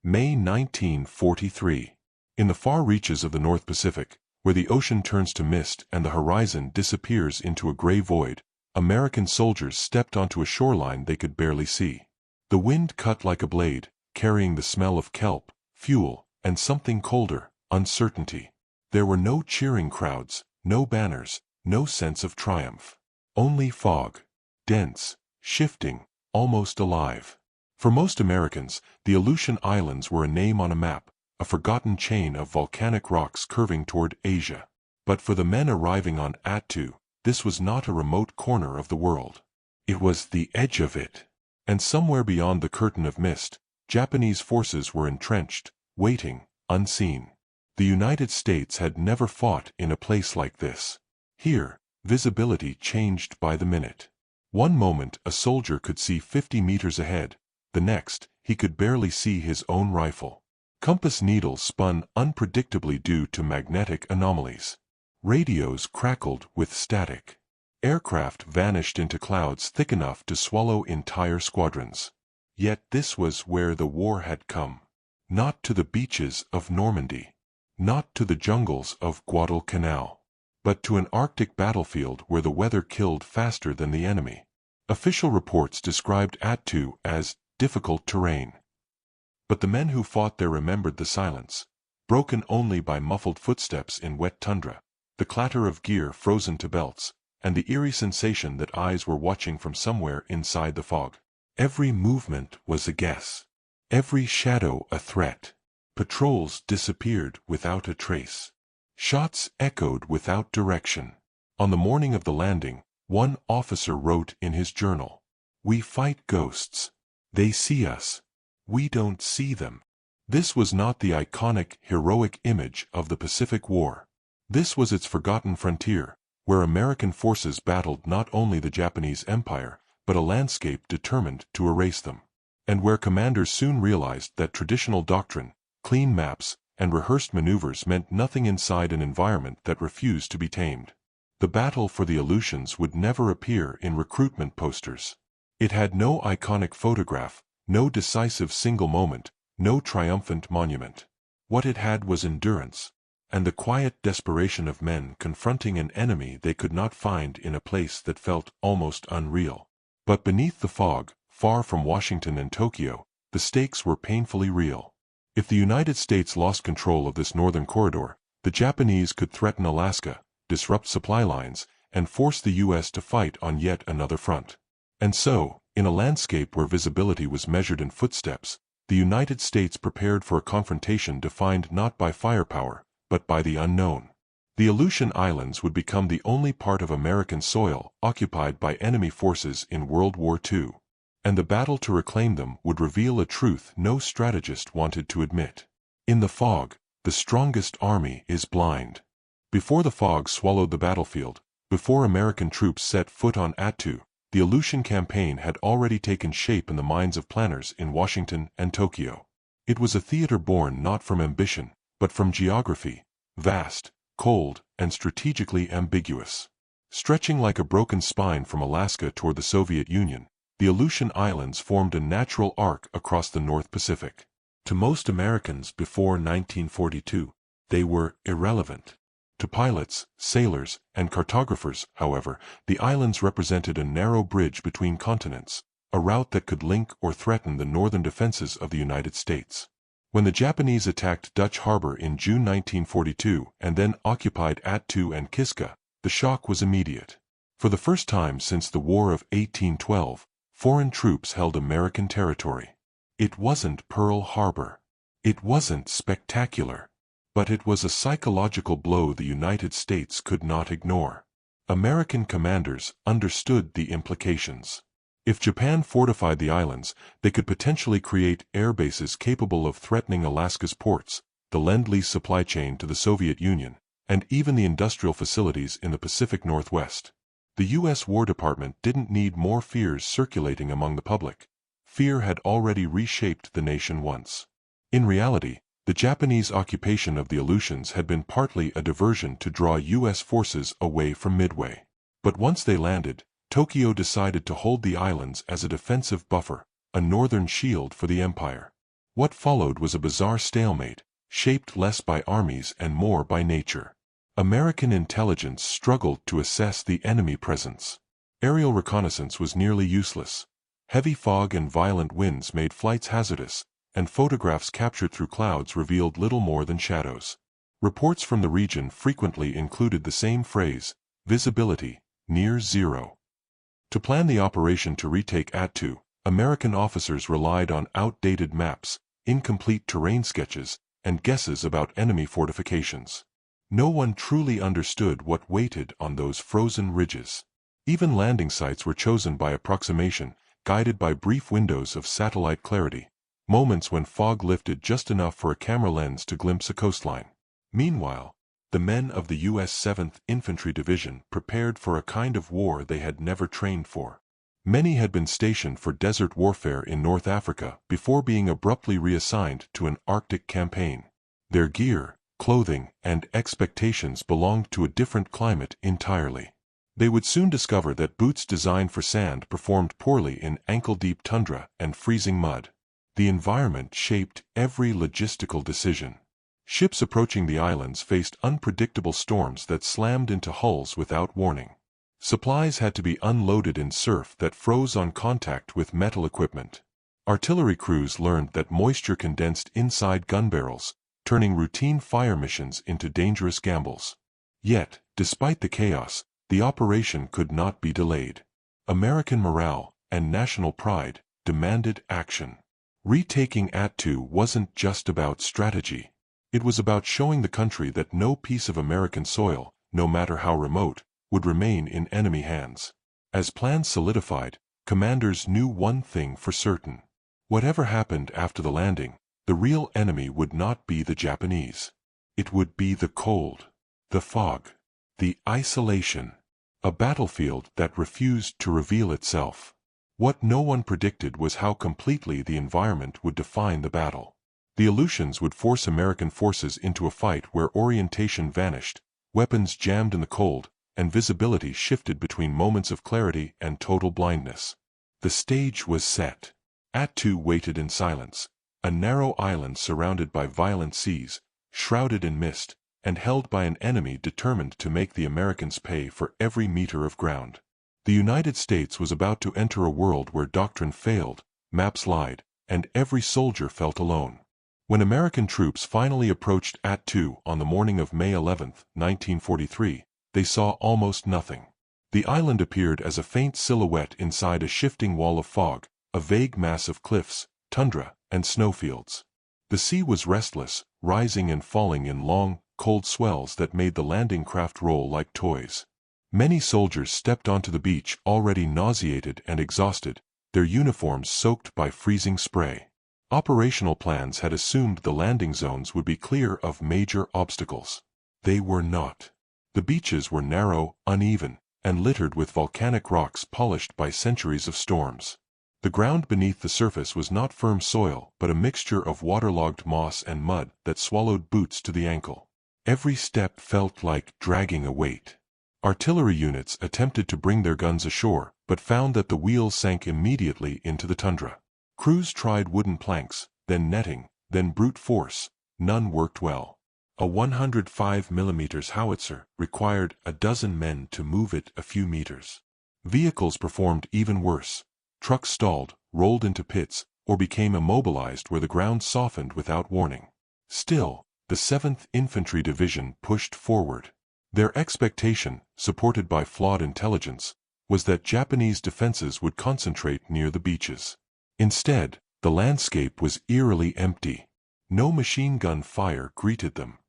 May 1943. In the far reaches of the North Pacific, where the ocean turns to mist and the horizon disappears into a gray void, American soldiers stepped onto a shoreline they could barely see. The wind cut like a blade, carrying the smell of kelp, fuel, and something colder, uncertainty. There were no cheering crowds, no banners, no sense of triumph. Only fog. Dense, shifting, almost alive. For most Americans, the Aleutian Islands were a name on a map, a forgotten chain of volcanic rocks curving toward Asia. But for the men arriving on Attu, this was not a remote corner of the world. It was the edge of it. And somewhere beyond the curtain of mist, Japanese forces were entrenched, waiting, unseen. The United States had never fought in a place like this. Here, visibility changed by the minute. One moment a soldier could see 50 meters ahead, the next, he could barely see his own rifle. Compass needles spun unpredictably due to magnetic anomalies. Radios crackled with static. Aircraft vanished into clouds thick enough to swallow entire squadrons. Yet this was where the war had come. Not to the beaches of Normandy. Not to the jungles of Guadalcanal. But to an Arctic battlefield where the weather killed faster than the enemy. Official reports described Attu as difficult terrain. But the men who fought there remembered the silence, broken only by muffled footsteps in wet tundra, the clatter of gear frozen to belts, and the eerie sensation that eyes were watching from somewhere inside the fog. Every movement was a guess. Every shadow a threat. Patrols disappeared without a trace. Shots echoed without direction. On the morning of the landing, one officer wrote in his journal, "We fight ghosts. They see us. We don't see them." This was not the iconic, heroic image of the Pacific War. This was its forgotten frontier, where American forces battled not only the Japanese Empire, but a landscape determined to erase them. And where commanders soon realized that traditional doctrine, clean maps, and rehearsed maneuvers meant nothing inside an environment that refused to be tamed. The battle for the Aleutians would never appear in recruitment posters. It had no iconic photograph, no decisive single moment, no triumphant monument. What it had was endurance, and the quiet desperation of men confronting an enemy they could not find in a place that felt almost unreal. But beneath the fog, far from Washington and Tokyo, the stakes were painfully real. If the United States lost control of this northern corridor, the Japanese could threaten Alaska, disrupt supply lines, and force the U.S. to fight on yet another front. And so, in a landscape where visibility was measured in footsteps, the United States prepared for a confrontation defined not by firepower, but by the unknown. The Aleutian Islands would become the only part of American soil occupied by enemy forces in World War II. And the battle to reclaim them would reveal a truth no strategist wanted to admit. In the fog, the strongest army is blind. Before the fog swallowed the battlefield, before American troops set foot on Attu, the Aleutian campaign had already taken shape in the minds of planners in Washington and Tokyo. It was a theater born not from ambition, but from geography, vast, cold, and strategically ambiguous. Stretching like a broken spine from Alaska toward the Soviet Union, the Aleutian Islands formed a natural arc across the North Pacific. To most Americans before 1942, they were irrelevant. To pilots, sailors, and cartographers, however, the islands represented a narrow bridge between continents, a route that could link or threaten the northern defenses of the United States. When the Japanese attacked Dutch Harbor in June 1942 and then occupied Attu and Kiska, the shock was immediate. For the first time since the War of 1812, foreign troops held American territory. It wasn't Pearl Harbor. It wasn't spectacular. But it was a psychological blow the United States could not ignore. American commanders understood the implications. If Japan fortified the islands, they could potentially create air bases capable of threatening Alaska's ports, the Lend-Lease supply chain to the Soviet Union, and even the industrial facilities in the Pacific Northwest. The U.S. War Department didn't need more fears circulating among the public. Fear had already reshaped the nation once. In reality, the Japanese occupation of the Aleutians had been partly a diversion to draw U.S. forces away from Midway. But once they landed, Tokyo decided to hold the islands as a defensive buffer, a northern shield for the empire. What followed was a bizarre stalemate, shaped less by armies and more by nature. American intelligence struggled to assess the enemy presence. Aerial reconnaissance was nearly useless. Heavy fog and violent winds made flights hazardous, and photographs captured through clouds revealed little more than shadows. Reports from the region frequently included the same phrase, visibility, near zero. To plan the operation to retake Attu, American officers relied on outdated maps, incomplete terrain sketches, and guesses about enemy fortifications. No one truly understood what waited on those frozen ridges. Even landing sites were chosen by approximation, guided by brief windows of satellite clarity, moments when fog lifted just enough for a camera lens to glimpse a coastline. Meanwhile, the men of the U.S. 7th Infantry Division prepared for a kind of war they had never trained for. Many had been stationed for desert warfare in North Africa before being abruptly reassigned to an Arctic campaign. Their gear, clothing, and expectations belonged to a different climate entirely. They would soon discover that boots designed for sand performed poorly in ankle-deep tundra and freezing mud. The environment shaped every logistical decision. Ships approaching the islands faced unpredictable storms that slammed into hulls without warning. Supplies had to be unloaded in surf that froze on contact with metal equipment. Artillery crews learned that moisture condensed inside gun barrels, turning routine fire missions into dangerous gambles. Yet, despite the chaos, the operation could not be delayed. American morale and national pride demanded action. Retaking Attu wasn't just about strategy. It was about showing the country that no piece of American soil, no matter how remote, would remain in enemy hands. As plans solidified, commanders knew one thing for certain. Whatever happened after the landing, the real enemy would not be the Japanese. It would be the cold, the fog, the isolation, a battlefield that refused to reveal itself. What no one predicted was how completely the environment would define the battle. The Aleutians would force American forces into a fight where orientation vanished, weapons jammed in the cold, and visibility shifted between moments of clarity and total blindness. The stage was set. Attu waited in silence, a narrow island surrounded by violent seas, shrouded in mist, and held by an enemy determined to make the Americans pay for every meter of ground. The United States was about to enter a world where doctrine failed, maps lied, and every soldier felt alone. When American troops finally approached Attu on the morning of May 11, 1943, they saw almost nothing. The island appeared as a faint silhouette inside a shifting wall of fog, a vague mass of cliffs, tundra, and snowfields. The sea was restless, rising and falling in long, cold swells that made the landing craft roll like toys. Many soldiers stepped onto the beach already nauseated and exhausted, their uniforms soaked by freezing spray. Operational plans had assumed the landing zones would be clear of major obstacles. They were not. The beaches were narrow, uneven, and littered with volcanic rocks polished by centuries of storms. The ground beneath the surface was not firm soil but a mixture of waterlogged moss and mud that swallowed boots to the ankle. Every step felt like dragging a weight. Artillery units attempted to bring their guns ashore, but found that the wheels sank immediately into the tundra. Crews tried wooden planks, then netting, then brute force. None worked well. A 105 mm howitzer required a dozen men to move it a few meters. Vehicles performed even worse. Trucks stalled, rolled into pits, or became immobilized where the ground softened without warning. Still, the 7th Infantry Division pushed forward. Their expectation, supported by flawed intelligence, was that Japanese defenses would concentrate near the beaches. Instead, the landscape was eerily empty. No machine gun fire greeted them.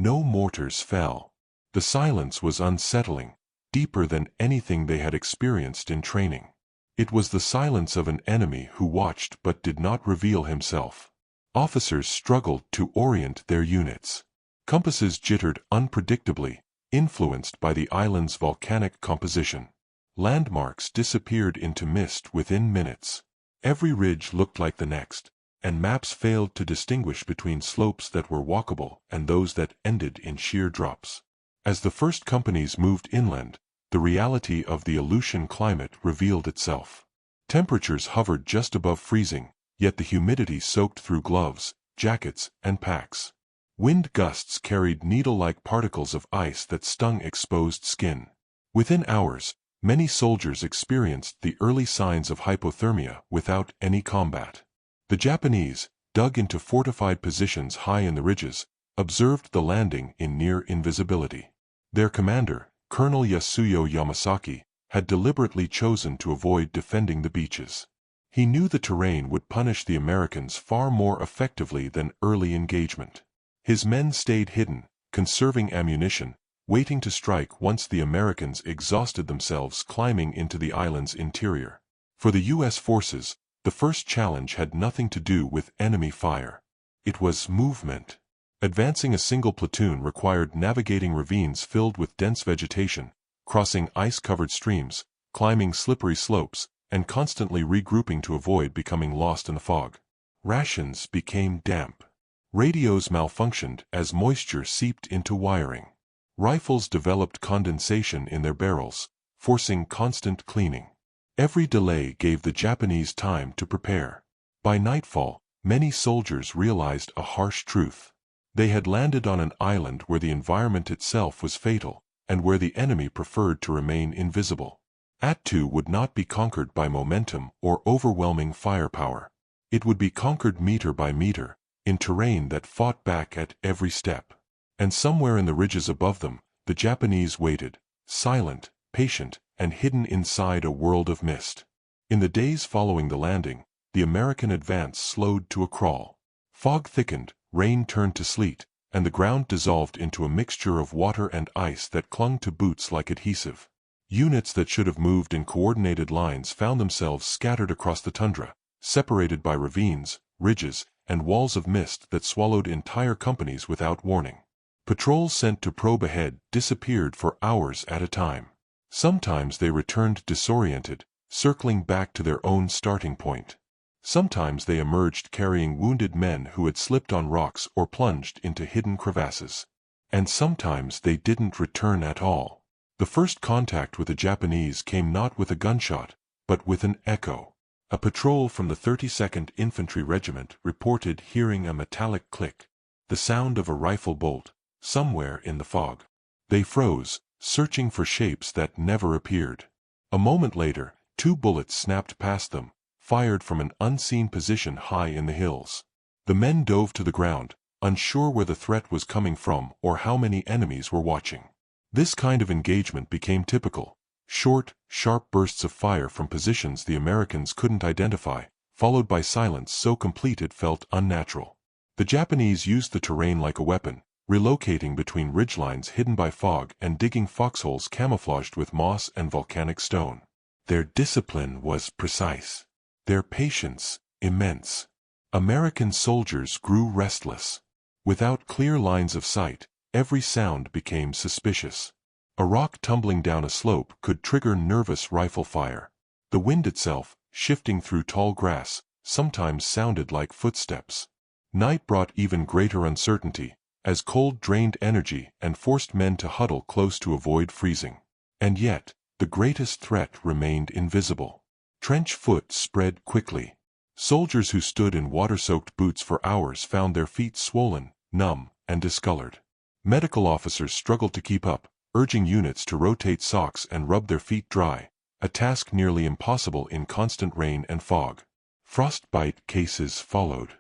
No mortars fell. The silence was unsettling, deeper than anything they had experienced in training. It was the silence of an enemy who watched but did not reveal himself. Officers struggled to orient their units. Compasses jittered unpredictably, influenced by the island's volcanic composition. Landmarks disappeared into mist within minutes. Every ridge looked like the next, and maps failed to distinguish between slopes that were walkable and those that ended in sheer drops. As the first companies moved inland, the reality of the Aleutian climate revealed itself. Temperatures hovered just above freezing, yet the humidity soaked through gloves, jackets, and packs. Wind gusts carried needle-like particles of ice that stung exposed skin. Within hours, many soldiers experienced the early signs of hypothermia without any combat. The Japanese, dug into fortified positions high in the ridges, observed the landing in near invisibility. Their commander, Colonel Yasuyo Yamasaki, had deliberately chosen to avoid defending the beaches. He knew the terrain would punish the Americans far more effectively than early engagement. His men stayed hidden, conserving ammunition, waiting to strike once the Americans exhausted themselves climbing into the island's interior. For the U.S. forces, the first challenge had nothing to do with enemy fire. It was movement. Advancing a single platoon required navigating ravines filled with dense vegetation, crossing ice-covered streams, climbing slippery slopes, and constantly regrouping to avoid becoming lost in the fog. Rations became damp. Radios malfunctioned as moisture seeped into wiring. Rifles developed condensation in their barrels, forcing constant cleaning. Every delay gave the Japanese time to prepare. By nightfall, many soldiers realized a harsh truth. They had landed on an island where the environment itself was fatal, and where the enemy preferred to remain invisible. Attu would not be conquered by momentum or overwhelming firepower. It would be conquered meter by meter, in terrain that fought back at every step. And somewhere in the ridges above them, the Japanese waited, silent, patient, and hidden inside a world of mist. In the days following the landing, the American advance slowed to a crawl. Fog thickened, rain turned to sleet, and the ground dissolved into a mixture of water and ice that clung to boots like adhesive. Units that should have moved in coordinated lines found themselves scattered across the tundra, separated by ravines, ridges, and walls of mist that swallowed entire companies without warning. Patrols sent to probe ahead disappeared for hours at a time. Sometimes they returned disoriented, circling back to their own starting point. Sometimes they emerged carrying wounded men who had slipped on rocks or plunged into hidden crevasses. And sometimes they didn't return at all. The first contact with the Japanese came not with a gunshot, but with an echo. A patrol from the 32nd Infantry Regiment reported hearing a metallic click, the sound of a rifle bolt, somewhere in the fog. They froze, searching for shapes that never appeared. A moment later, 2 bullets snapped past them, fired from an unseen position high in the hills. The men dove to the ground, unsure where the threat was coming from or how many enemies were watching. This kind of engagement became typical. Short, sharp bursts of fire from positions the Americans couldn't identify, followed by silence so complete it felt unnatural. The Japanese used the terrain like a weapon, relocating between ridgelines hidden by fog and digging foxholes camouflaged with moss and volcanic stone. Their discipline was precise. Their patience, immense. American soldiers grew restless. Without clear lines of sight, every sound became suspicious. A rock tumbling down a slope could trigger nervous rifle fire. The wind itself, shifting through tall grass, sometimes sounded like footsteps. Night brought even greater uncertainty, as cold drained energy and forced men to huddle close to avoid freezing. And yet, the greatest threat remained invisible. Trench foot spread quickly. Soldiers who stood in water-soaked boots for hours found their feet swollen, numb, and discolored. Medical officers struggled to keep up, urging units to rotate socks and rub their feet dry, a task nearly impossible in constant rain and fog. Frostbite cases followed.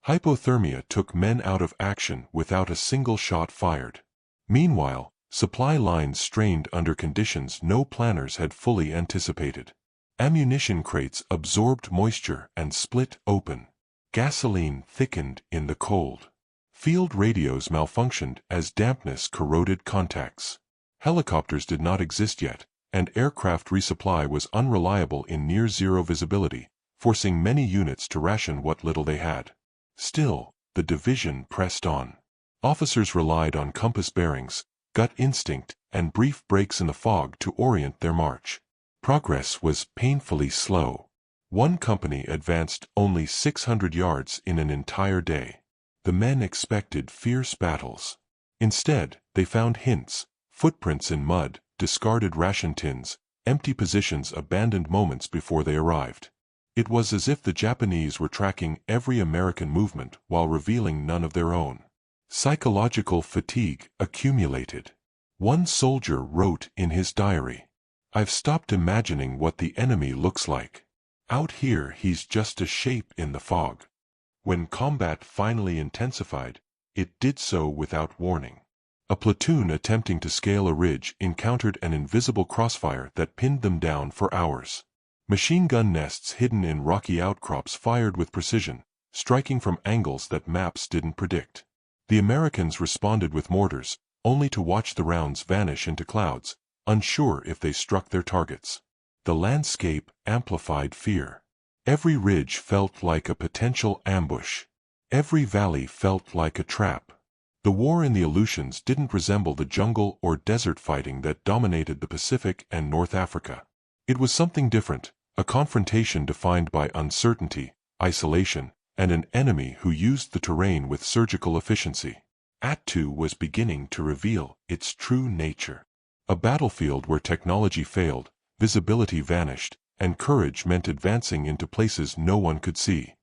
Hypothermia took men out of action without a single shot fired. Meanwhile, supply lines strained under conditions no planners had fully anticipated. Ammunition crates absorbed moisture and split open. Gasoline thickened in the cold. Field radios malfunctioned as dampness corroded contacts. Helicopters did not exist yet, and aircraft resupply was unreliable in near-zero visibility, forcing many units to ration what little they had. Still, the division pressed on. Officers relied on compass bearings, gut instinct, and brief breaks in the fog to orient their march. Progress was painfully slow. One company advanced only 600 yards in an entire day. The men expected fierce battles. Instead, they found hints, footprints in mud, discarded ration tins, empty positions abandoned moments before they arrived. It was as if the Japanese were tracking every American movement while revealing none of their own. Psychological fatigue accumulated. One soldier wrote in his diary, "I've stopped imagining what the enemy looks like. Out here he's just a shape in the fog." When combat finally intensified, it did so without warning. A platoon attempting to scale a ridge encountered an invisible crossfire that pinned them down for hours. Machine gun nests hidden in rocky outcrops fired with precision, striking from angles that maps didn't predict. The Americans responded with mortars, only to watch the rounds vanish into clouds, unsure if they struck their targets. The landscape amplified fear. Every ridge felt like a potential ambush. Every valley felt like a trap. The war in the Aleutians didn't resemble the jungle or desert fighting that dominated the Pacific and North Africa. It was something different, a confrontation defined by uncertainty, isolation, and an enemy who used the terrain with surgical efficiency. Attu was beginning to reveal its true nature. A battlefield where technology failed, visibility vanished, and courage meant advancing into places no one could see.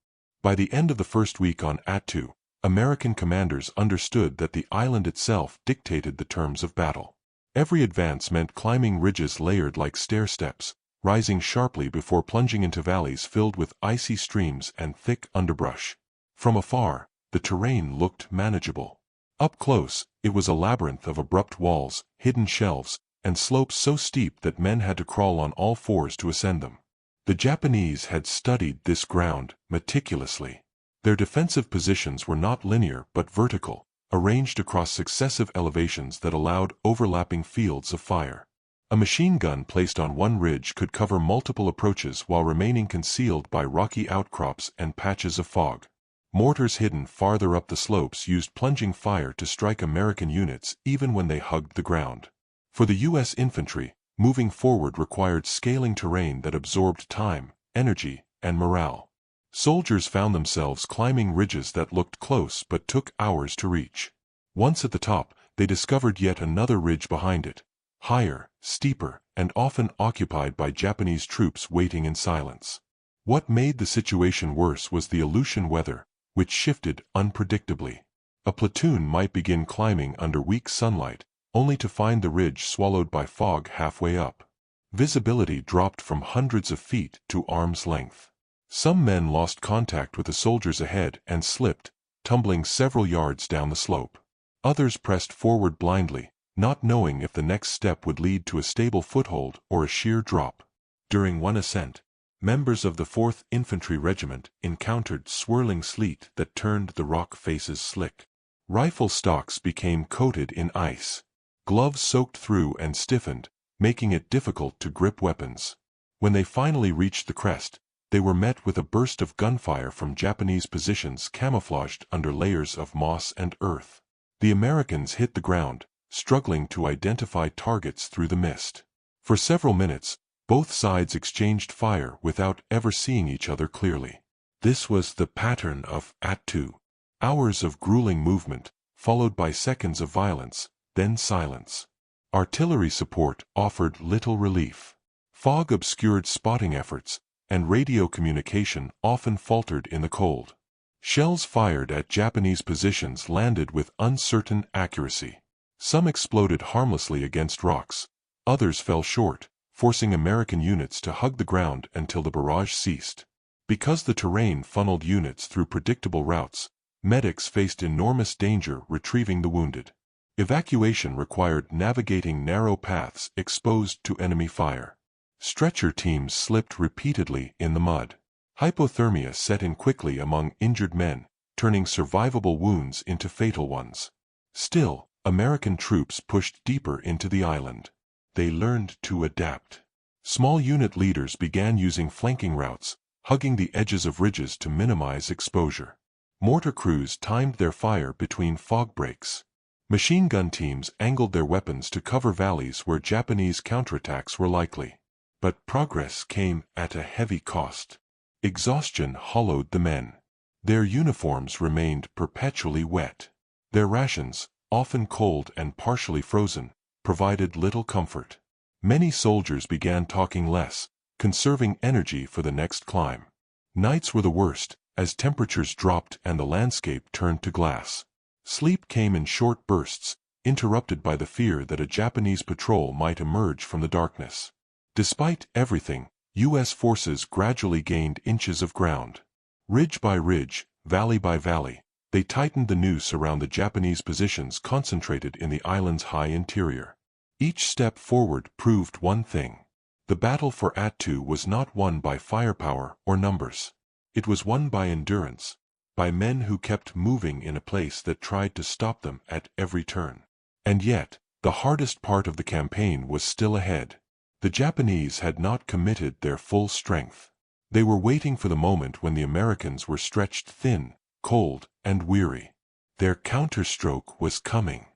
By the end of the first week on Attu, American commanders understood that the island itself dictated the terms of battle. Every advance meant climbing ridges layered like stair steps, rising sharply before plunging into valleys filled with icy streams and thick underbrush. From afar, the terrain looked manageable. Up close, it was a labyrinth of abrupt walls, hidden shelves, and slopes so steep that men had to crawl on all fours to ascend them. The Japanese had studied this ground meticulously. Their defensive positions were not linear but vertical, arranged across successive elevations that allowed overlapping fields of fire. A machine gun placed on one ridge could cover multiple approaches while remaining concealed by rocky outcrops and patches of fog. Mortars hidden farther up the slopes used plunging fire to strike American units even when they hugged the ground. For the U.S. infantry, moving forward required scaling terrain that absorbed time, energy, and morale. Soldiers found themselves climbing ridges that looked close but took hours to reach. Once at the top, they discovered yet another ridge behind it, higher, steeper, and often occupied by Japanese troops waiting in silence. What made the situation worse was the Aleutian weather, which shifted unpredictably. A platoon might begin climbing under weak sunlight, only to find the ridge swallowed by fog halfway up. Visibility dropped from hundreds of feet to arm's length. Some men lost contact with the soldiers ahead and slipped, tumbling several yards down the slope. Others pressed forward blindly, not knowing if the next step would lead to a stable foothold or a sheer drop. During one ascent, members of the 4th Infantry Regiment encountered swirling sleet that turned the rock faces slick. Rifle stocks became coated in ice. Gloves soaked through and stiffened, making it difficult to grip weapons. When they finally reached the crest, they were met with a burst of gunfire from Japanese positions camouflaged under layers of moss and earth. The Americans hit the ground, struggling to identify targets through the mist. For several minutes, both sides exchanged fire without ever seeing each other clearly. This was the pattern of Attu. Hours of grueling movement, followed by seconds of violence, then silence. Artillery support offered little relief. Fog obscured spotting efforts, and radio communication often faltered in the cold. Shells fired at Japanese positions landed with uncertain accuracy. Some exploded harmlessly against rocks, others fell short, forcing American units to hug the ground until the barrage ceased. Because the terrain funneled units through predictable routes, medics faced enormous danger retrieving the wounded. Evacuation required navigating narrow paths exposed to enemy fire. Stretcher teams slipped repeatedly in the mud. Hypothermia set in quickly among injured men, turning survivable wounds into fatal ones. Still, American troops pushed deeper into the island. They learned to adapt. Small unit leaders began using flanking routes, hugging the edges of ridges to minimize exposure. Mortar crews timed their fire between fog breaks. Machine gun teams angled their weapons to cover valleys where Japanese counterattacks were likely. But progress came at a heavy cost. Exhaustion hollowed the men. Their uniforms remained perpetually wet. Their rations, often cold and partially frozen, provided little comfort. Many soldiers began talking less, conserving energy for the next climb. Nights were the worst, as temperatures dropped and the landscape turned to glass. Sleep came in short bursts, interrupted by the fear that a Japanese patrol might emerge from the darkness. Despite everything, U.S. forces gradually gained inches of ground. Ridge by ridge, valley by valley, they tightened the noose around the Japanese positions concentrated in the island's high interior. Each step forward proved one thing. The battle for Attu was not won by firepower or numbers. It was won by endurance, by men who kept moving in a place that tried to stop them at every turn. And yet, the hardest part of the campaign was still ahead. The Japanese had not committed their full strength. They were waiting for the moment when the Americans were stretched thin, cold, and weary. Their counterstroke was coming.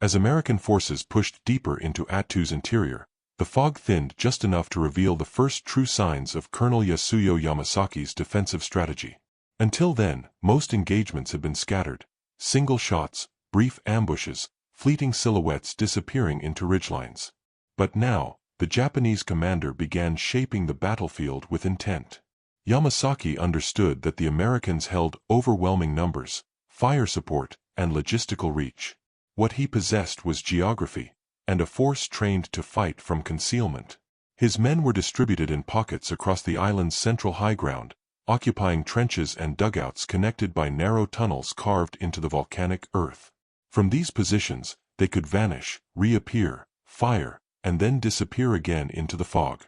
As American forces pushed deeper into Attu's interior, the fog thinned just enough to reveal the first true signs of Colonel Yasuyo Yamasaki's defensive strategy. Until then, most engagements had been scattered, single shots, brief ambushes, fleeting silhouettes disappearing into ridgelines. But now, the Japanese commander began shaping the battlefield with intent. Yamasaki understood that the Americans held overwhelming numbers, fire support, and logistical reach. What he possessed was geography, and a force trained to fight from concealment. His men were distributed in pockets across the island's central high ground, occupying trenches and dugouts connected by narrow tunnels carved into the volcanic earth. From these positions, they could vanish, reappear, fire, and then disappear again into the fog.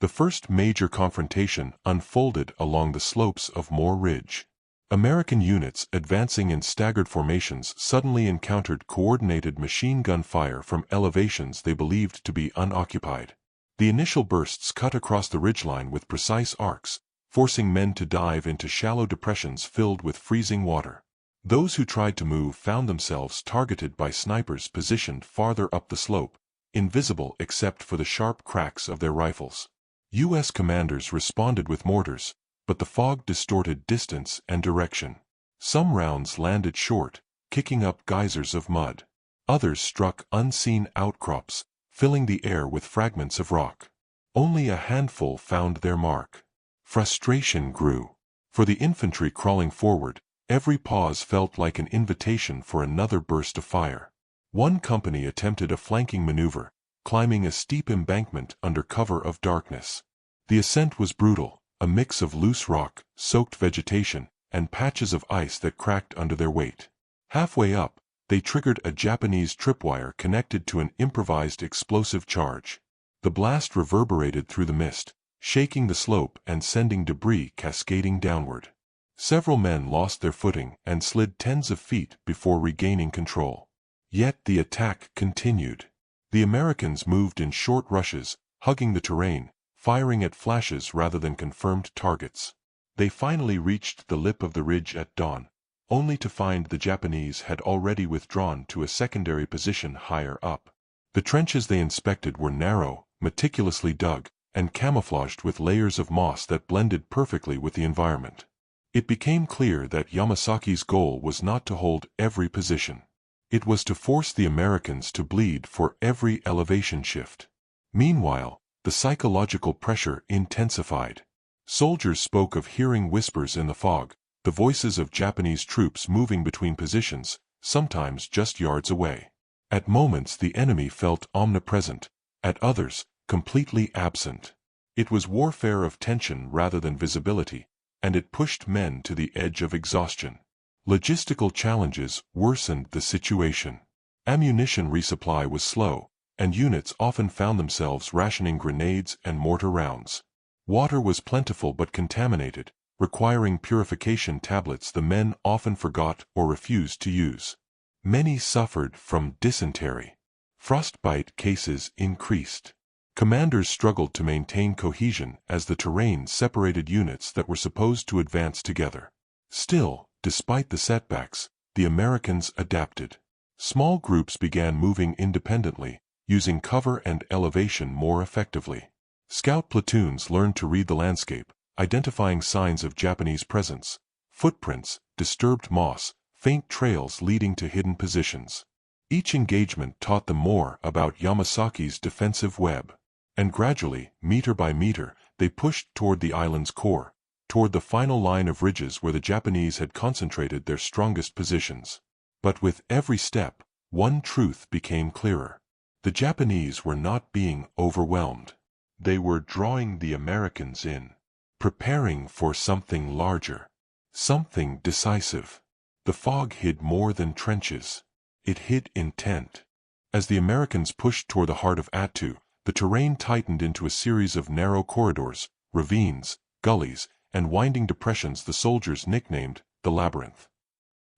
The first major confrontation unfolded along the slopes of Moore Ridge. American units advancing in staggered formations suddenly encountered coordinated machine gun fire from elevations they believed to be unoccupied. The initial bursts cut across the ridgeline with precise arcs, forcing men to dive into shallow depressions filled with freezing water. Those who tried to move found themselves targeted by snipers positioned farther up the slope, invisible except for the sharp cracks of their rifles. U.S. commanders responded with mortars, but the fog distorted distance and direction. Some rounds landed short, kicking up geysers of mud. Others struck unseen outcrops, filling the air with fragments of rock. Only a handful found their mark. Frustration grew. For the infantry crawling forward, every pause felt like an invitation for another burst of fire. One company attempted a flanking maneuver, climbing a steep embankment under cover of darkness. The ascent was brutal, a mix of loose rock, soaked vegetation, and patches of ice that cracked under their weight. Halfway up, they triggered a Japanese tripwire connected to an improvised explosive charge. The blast reverberated through the mist, shaking the slope and sending debris cascading downward. Several men lost their footing and slid tens of feet before regaining control. Yet the attack continued. The Americans moved in short rushes, hugging the terrain, firing at flashes rather than confirmed targets. They finally reached the lip of the ridge at dawn, only to find the Japanese had already withdrawn to a secondary position higher up. The trenches they inspected were narrow, meticulously dug, and camouflaged with layers of moss that blended perfectly with the environment. It became clear that Yamasaki's goal was not to hold every position. It was to force the Americans to bleed for every elevation shift. Meanwhile, the psychological pressure intensified. Soldiers spoke of hearing whispers in the fog, the voices of Japanese troops moving between positions, sometimes just yards away. At moments the enemy felt omnipresent, at others, completely absent. It was warfare of tension rather than visibility, and it pushed men to the edge of exhaustion. Logistical challenges worsened the situation. Ammunition resupply was slow, and units often found themselves rationing grenades and mortar rounds. Water was plentiful but contaminated, requiring purification tablets the men often forgot or refused to use. Many suffered from dysentery. Frostbite cases increased. Commanders struggled to maintain cohesion as the terrain separated units that were supposed to advance together. Still, despite the setbacks, the Americans adapted. Small groups began moving independently, using cover and elevation more effectively. Scout platoons learned to read the landscape, identifying signs of Japanese presence, footprints, disturbed moss, faint trails leading to hidden positions. Each engagement taught them more about Yamasaki's defensive web. And gradually, meter by meter, they pushed toward the island's core, toward the final line of ridges where the Japanese had concentrated their strongest positions. But with every step, one truth became clearer. The Japanese were not being overwhelmed. They were drawing the Americans in, preparing for something larger, something decisive. The fog hid more than trenches. It hid intent. As the Americans pushed toward the heart of Attu, the terrain tightened into a series of narrow corridors, ravines, gullies, and winding depressions the soldiers nicknamed the Labyrinth.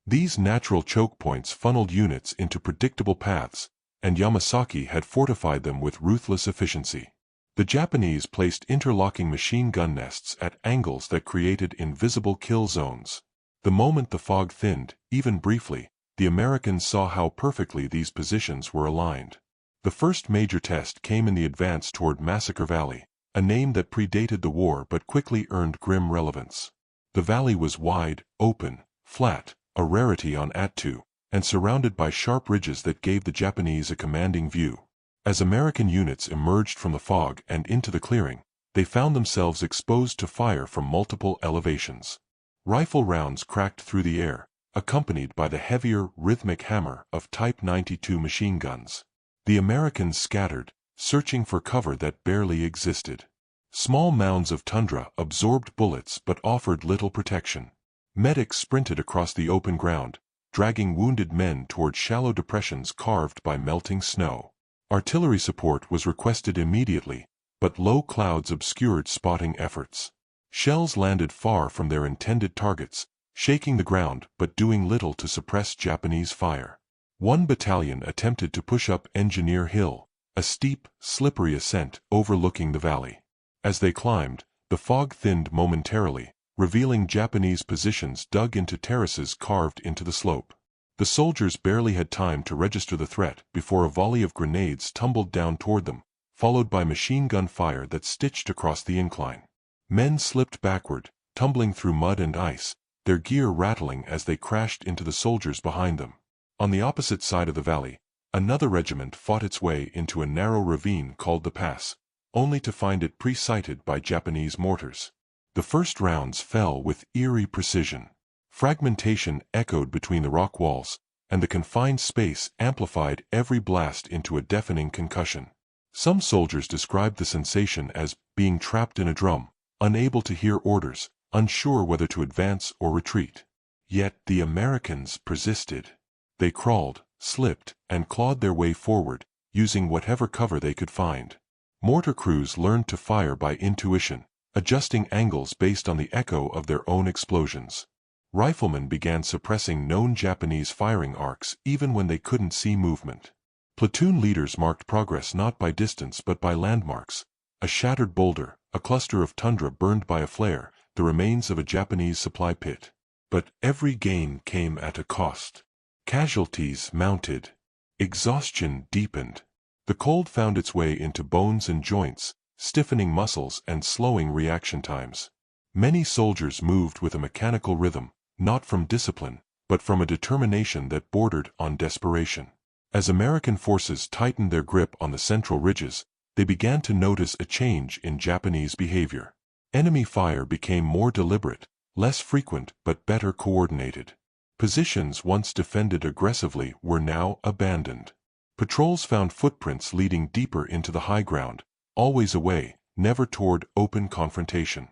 These natural choke points funneled units into predictable paths, and Yamasaki had fortified them with ruthless efficiency. The Japanese placed interlocking machine gun nests at angles that created invisible kill zones. The moment the fog thinned, even briefly, the Americans saw how perfectly these positions were aligned. The first major test came in the advance toward Massacre Valley, a name that predated the war but quickly earned grim relevance. The valley was wide, open, flat, a rarity on Attu, and surrounded by sharp ridges that gave the Japanese a commanding view. As American units emerged from the fog and into the clearing, they found themselves exposed to fire from multiple elevations. Rifle rounds cracked through the air, accompanied by the heavier, rhythmic hammer of Type 92 machine guns. The Americans scattered, searching for cover that barely existed. Small mounds of tundra absorbed bullets but offered little protection. Medics sprinted across the open ground, dragging wounded men toward shallow depressions carved by melting snow. Artillery support was requested immediately, but low clouds obscured spotting efforts. Shells landed far from their intended targets, shaking the ground but doing little to suppress Japanese fire. One battalion attempted to push up Engineer Hill, a steep, slippery ascent overlooking the valley. As they climbed, the fog thinned momentarily, revealing Japanese positions dug into terraces carved into the slope. The soldiers barely had time to register the threat before a volley of grenades tumbled down toward them, followed by machine gun fire that stitched across the incline. Men slipped backward, tumbling through mud and ice, their gear rattling as they crashed into the soldiers behind them. On the opposite side of the valley, another regiment fought its way into a narrow ravine called the Pass, only to find it pre-sighted by Japanese mortars. The first rounds fell with eerie precision. Fragmentation echoed between the rock walls, and the confined space amplified every blast into a deafening concussion. Some soldiers described the sensation as being trapped in a drum, unable to hear orders, unsure whether to advance or retreat. Yet the Americans persisted. They crawled, slipped, and clawed their way forward, using whatever cover they could find. Mortar crews learned to fire by intuition, adjusting angles based on the echo of their own explosions. Riflemen began suppressing known Japanese firing arcs even when they couldn't see movement. Platoon leaders marked progress not by distance but by landmarks: a shattered boulder, a cluster of tundra burned by a flare, the remains of a Japanese supply pit. But every gain came at a cost. Casualties mounted. Exhaustion deepened. The cold found its way into bones and joints, stiffening muscles and slowing reaction times. Many soldiers moved with a mechanical rhythm, not from discipline, but from a determination that bordered on desperation. As American forces tightened their grip on the central ridges, they began to notice a change in Japanese behavior. Enemy fire became more deliberate, less frequent but better coordinated. Positions once defended aggressively were now abandoned. Patrols found footprints leading deeper into the high ground, always away, never toward open confrontation.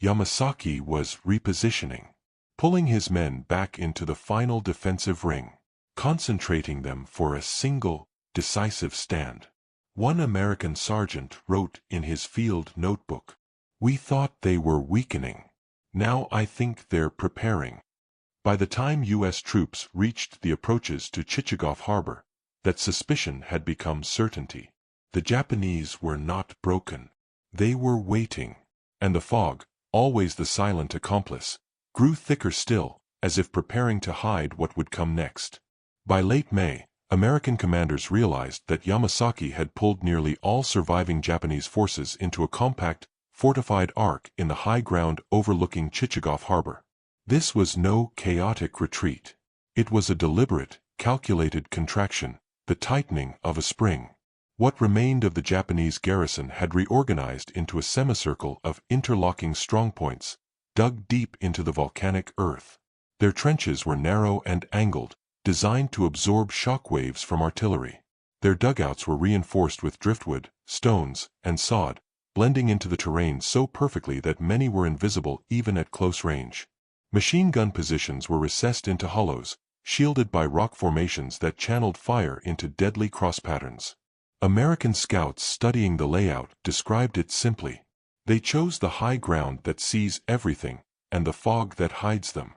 Yamasaki was repositioning, pulling his men back into the final defensive ring, concentrating them for a single, decisive stand. One American sergeant wrote in his field notebook, "We thought they were weakening. Now I think they're preparing." By the time U.S. troops reached the approaches to Chichagof Harbor, that suspicion had become certainty. The Japanese were not broken. They were waiting. And the fog, always the silent accomplice, grew thicker still, as if preparing to hide what would come next. By late May, American commanders realized that Yamasaki had pulled nearly all surviving Japanese forces into a compact, fortified arc in the high ground overlooking Chichagof Harbor. This was no chaotic retreat. It was a deliberate, calculated contraction, the tightening of a spring. What remained of the Japanese garrison had reorganized into a semicircle of interlocking strongpoints, dug deep into the volcanic earth. Their trenches were narrow and angled, designed to absorb shock waves from artillery. Their dugouts were reinforced with driftwood, stones, and sod, blending into the terrain so perfectly that many were invisible even at close range. Machine gun positions were recessed into hollows, shielded by rock formations that channeled fire into deadly cross patterns. American scouts studying the layout described it simply. They chose the high ground that sees everything, and the fog that hides them.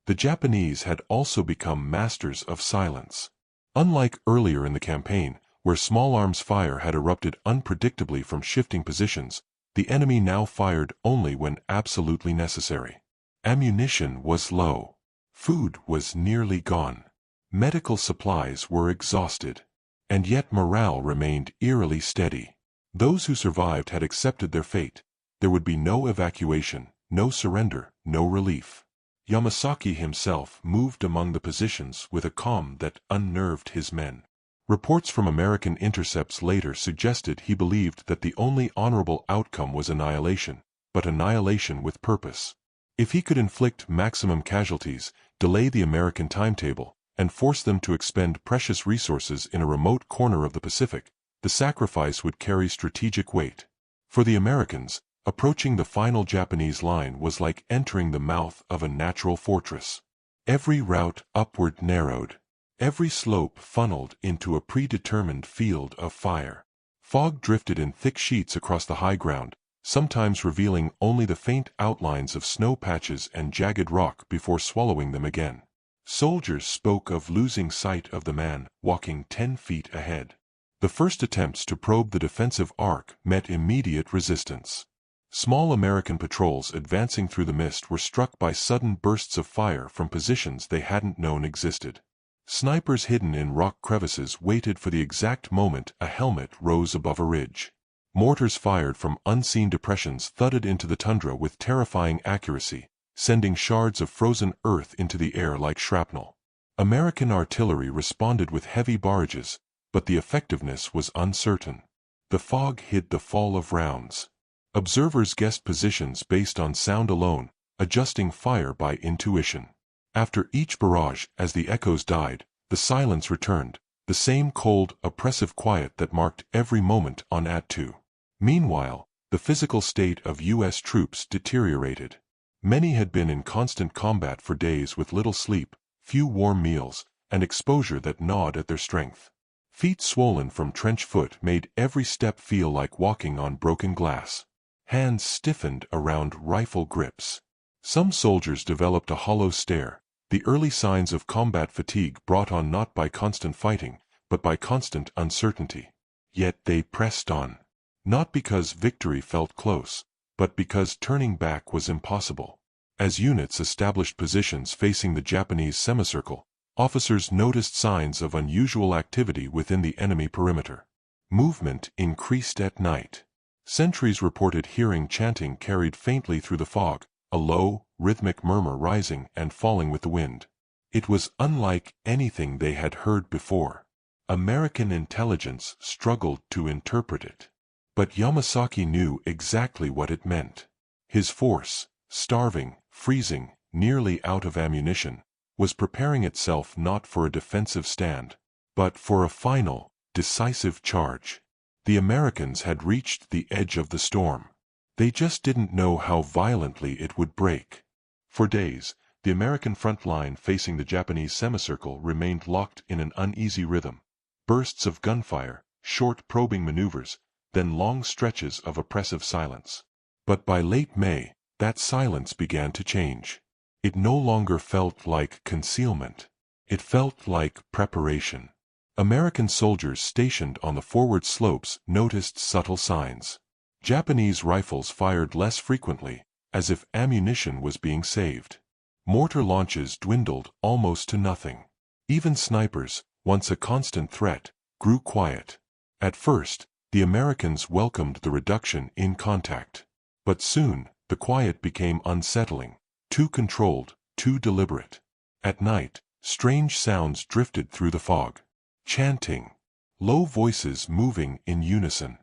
The Japanese had also become masters of silence. Unlike earlier in the campaign, where small arms fire had erupted unpredictably from shifting positions, the enemy now fired only when absolutely necessary. Ammunition was low. Food was nearly gone. Medical supplies were exhausted. And yet morale remained eerily steady. Those who survived had accepted their fate. There would be no evacuation, no surrender, no relief. Yamasaki himself moved among the positions with a calm that unnerved his men. Reports from American intercepts later suggested he believed that the only honorable outcome was annihilation, but annihilation with purpose. If he could inflict maximum casualties, delay the American timetable, and force them to expend precious resources in a remote corner of the Pacific, the sacrifice would carry strategic weight. For the Americans, approaching the final Japanese line was like entering the mouth of a natural fortress. Every route upward narrowed. Every slope funneled into a predetermined field of fire. Fog drifted in thick sheets across the high ground, sometimes revealing only the faint outlines of snow patches and jagged rock before swallowing them again. Soldiers spoke of losing sight of the man walking 10 feet ahead. The first attempts to probe the defensive arc met immediate resistance. Small American patrols advancing through the mist were struck by sudden bursts of fire from positions they hadn't known existed. Snipers hidden in rock crevices waited for the exact moment a helmet rose above a ridge. Mortars fired from unseen depressions thudded into the tundra with terrifying accuracy, sending shards of frozen earth into the air like shrapnel. American artillery responded with heavy barrages, but the effectiveness was uncertain. The fog hid the fall of rounds. Observers guessed positions based on sound alone, adjusting fire by intuition. After each barrage, as the echoes died, the silence returned, the same cold, oppressive quiet that marked every moment on Attu. Meanwhile, the physical state of U.S. troops deteriorated. Many had been in constant combat for days with little sleep, few warm meals, and exposure that gnawed at their strength. Feet swollen from trench foot made every step feel like walking on broken glass. Hands stiffened around rifle grips. Some soldiers developed a hollow stare, the early signs of combat fatigue brought on not by constant fighting, but by constant uncertainty. Yet they pressed on. Not because victory felt close, but because turning back was impossible. As units established positions facing the Japanese semicircle, officers noticed signs of unusual activity within the enemy perimeter. Movement increased at night. Sentries reported hearing chanting carried faintly through the fog, a low, rhythmic murmur rising and falling with the wind. It was unlike anything they had heard before. American intelligence struggled to interpret it. But Yamasaki knew exactly what it meant. His force, starving, freezing, nearly out of ammunition, was preparing itself not for a defensive stand, but for a final, decisive charge. The Americans had reached the edge of the storm. They just didn't know how violently it would break. For days, the American front line facing the Japanese semicircle remained locked in an uneasy rhythm. Bursts of gunfire, short probing maneuvers, then long stretches of oppressive silence. But by late May, that silence began to change. It no longer felt like concealment. It felt like preparation. American soldiers stationed on the forward slopes noticed subtle signs. Japanese rifles fired less frequently, as if ammunition was being saved. Mortar launches dwindled almost to nothing. Even snipers, once a constant threat, grew quiet. At first, the Americans welcomed the reduction in contact. But soon, the quiet became unsettling, too controlled, too deliberate. At night, strange sounds drifted through the fog. Chanting. Low voices moving in unison.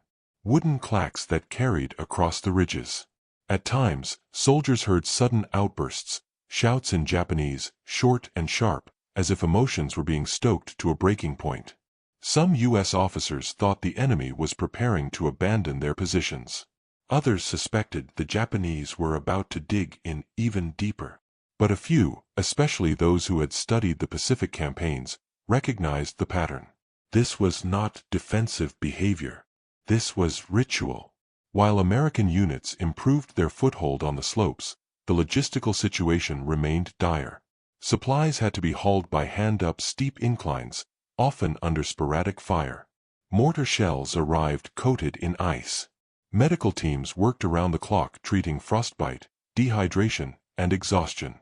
Wooden clacks that carried across the ridges. At times, soldiers heard sudden outbursts, shouts in Japanese, short and sharp, as if emotions were being stoked to a breaking point. Some U.S. officers thought the enemy was preparing to abandon their positions. Others suspected the Japanese were about to dig in even deeper. But a few, especially those who had studied the Pacific campaigns, recognized the pattern. This was not defensive behavior. This was ritual. While American units improved their foothold on the slopes, the logistical situation remained dire. Supplies had to be hauled by hand up steep inclines, often under sporadic fire. Mortar shells arrived coated in ice. Medical teams worked around the clock treating frostbite, dehydration, and exhaustion.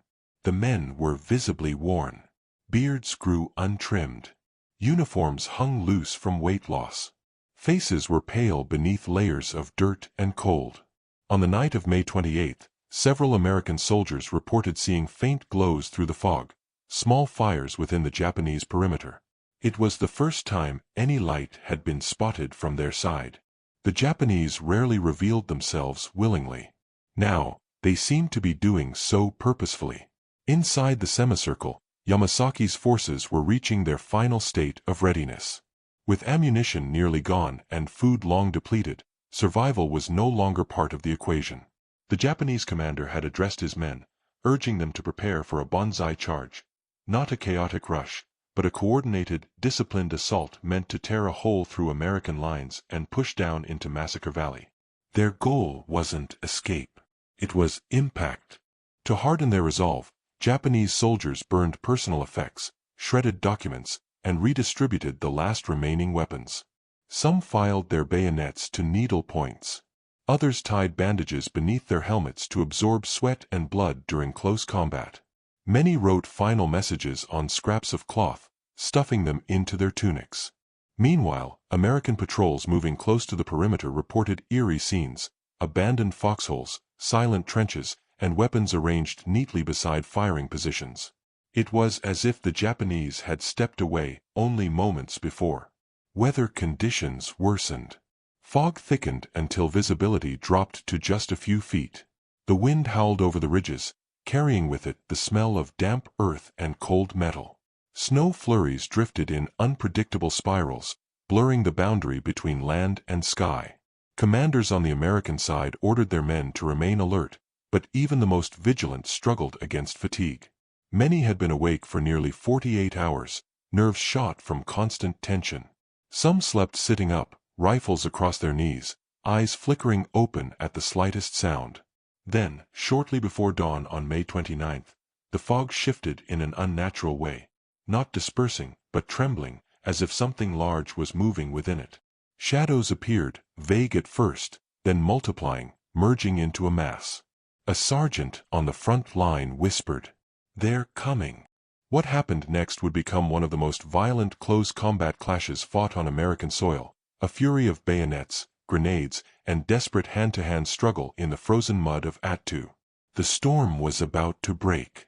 The men were visibly worn. Beards grew untrimmed. Uniforms hung loose from weight loss. Faces were pale beneath layers of dirt and cold. On the night of May 28, several American soldiers reported seeing faint glows through the fog, small fires within the Japanese perimeter. It was the first time any light had been spotted from their side. The Japanese rarely revealed themselves willingly. Now, they seemed to be doing so purposefully. Inside the semicircle, Yamasaki's forces were reaching their final state of readiness. With ammunition nearly gone and food long depleted, survival was no longer part of the equation. The Japanese commander had addressed his men, urging them to prepare for a Banzai charge, not a chaotic rush, but a coordinated, disciplined assault meant to tear a hole through American lines and push down into Massacre Valley. Their goal wasn't escape. It was impact. To harden their resolve, Japanese soldiers burned personal effects, shredded documents, and redistributed the last remaining weapons. Some filed their bayonets to needle points. Others tied bandages beneath their helmets to absorb sweat and blood during close combat. Many wrote final messages on scraps of cloth, stuffing them into their tunics. Meanwhile, American patrols moving close to the perimeter reported eerie scenes: abandoned foxholes, silent trenches, and weapons arranged neatly beside firing positions. It was as if the Japanese had stepped away only moments before. Weather conditions worsened. Fog thickened until visibility dropped to just a few feet. The wind howled over the ridges, carrying with it the smell of damp earth and cold metal. Snow flurries drifted in unpredictable spirals, blurring the boundary between land and sky. Commanders on the American side ordered their men to remain alert, but even the most vigilant struggled against fatigue. Many had been awake for nearly 48 hours, nerves shot from constant tension. Some slept sitting up, rifles across their knees, eyes flickering open at the slightest sound. Then, shortly before dawn on May 29th, the fog shifted in an unnatural way, not dispersing, but trembling, as if something large was moving within it. Shadows appeared, vague at first, then multiplying, merging into a mass. A sergeant on the front line whispered, "They're coming." What happened next would become one of the most violent close combat clashes fought on American soil, a fury of bayonets, grenades, and desperate hand-to-hand struggle in the frozen mud of Attu. The storm was about to break.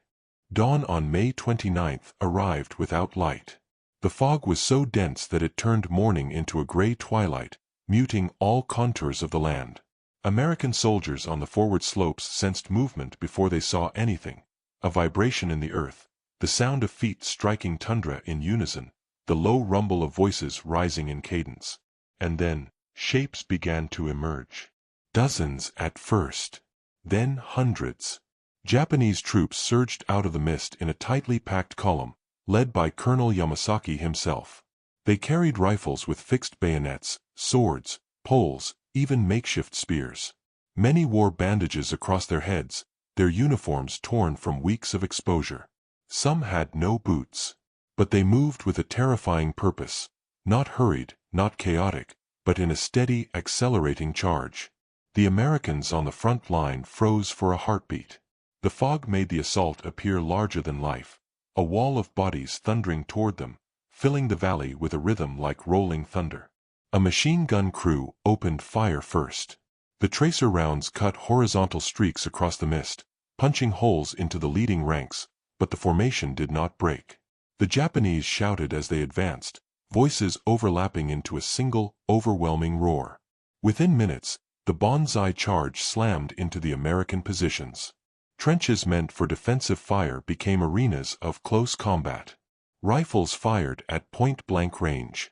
Dawn on May 29th arrived without light. The fog was so dense that it turned morning into a gray twilight, muting all contours of the land. American soldiers on the forward slopes sensed movement before they saw anything: a vibration in the earth, the sound of feet striking tundra in unison, the low rumble of voices rising in cadence. And then, shapes began to emerge. Dozens at first, then hundreds. Japanese troops surged out of the mist in a tightly packed column, led by Colonel Yamasaki himself. They carried rifles with fixed bayonets, swords, poles, even makeshift spears. Many wore bandages across their heads, their uniforms torn from weeks of exposure. Some had no boots. But they moved with a terrifying purpose, not hurried, not chaotic, but in a steady, accelerating charge. The Americans on the front line froze for a heartbeat. The fog made the assault appear larger than life, a wall of bodies thundering toward them, filling the valley with a rhythm like rolling thunder. A machine gun crew opened fire first. The tracer rounds cut horizontal streaks across the mist, punching holes into the leading ranks, but the formation did not break. The Japanese shouted as they advanced, voices overlapping into a single, overwhelming roar. Within minutes, The Banzai charge slammed into the American positions. Trenches meant for defensive fire became arenas of close combat. Rifles fired at point-blank range.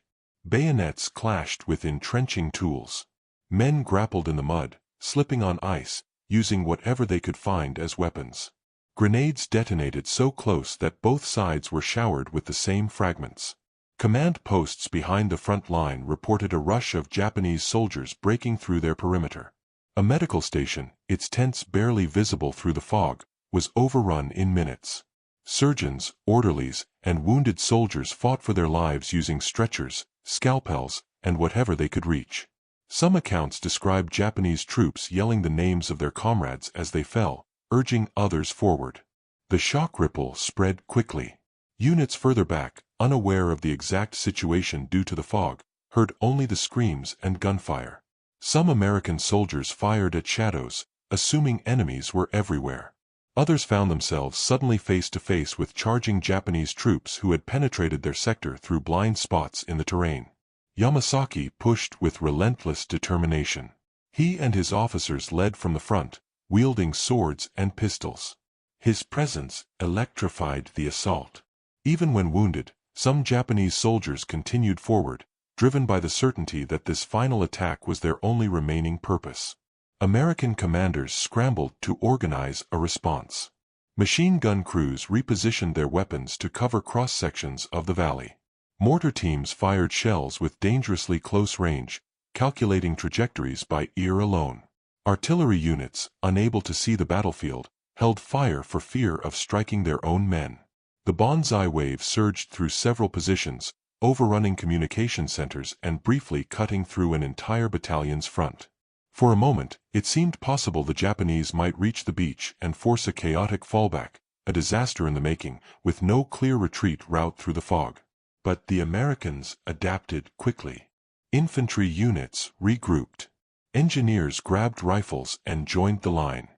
Bayonets clashed with entrenching tools. Men grappled in the mud, slipping on ice, using whatever they could find as weapons. Grenades detonated so close that both sides were showered with the same fragments. Command posts behind the front line reported a rush of Japanese soldiers breaking through their perimeter. A medical station, its tents barely visible through the fog, was overrun in minutes. Surgeons, orderlies, and wounded soldiers fought for their lives using stretchers, scalpels, and whatever they could reach. Some accounts describe Japanese troops yelling the names of their comrades as they fell, urging others forward. The shock ripple spread quickly. Units further back, unaware of the exact situation due to the fog, heard only the screams and gunfire. Some American soldiers fired at shadows, assuming enemies were everywhere. Others found themselves suddenly face to face with charging Japanese troops who had penetrated their sector through blind spots in the terrain. Yamasaki pushed with relentless determination. He and his officers led from the front, wielding swords and pistols. His presence electrified the assault. Even when wounded, some Japanese soldiers continued forward, driven by the certainty that this final attack was their only remaining purpose. American commanders scrambled to organize a response. Machine gun crews repositioned their weapons to cover cross-sections of the valley. Mortar teams fired shells with dangerously close range, calculating trajectories by ear alone. Artillery units, unable to see the battlefield, held fire for fear of striking their own men. The Banzai wave surged through several positions, overrunning communication centers and briefly cutting through an entire battalion's front. For a moment, it seemed possible the Japanese might reach the beach and force a chaotic fallback, a disaster in the making, with no clear retreat route through the fog. But the Americans adapted quickly. Infantry units regrouped. Engineers grabbed rifles and joined the line.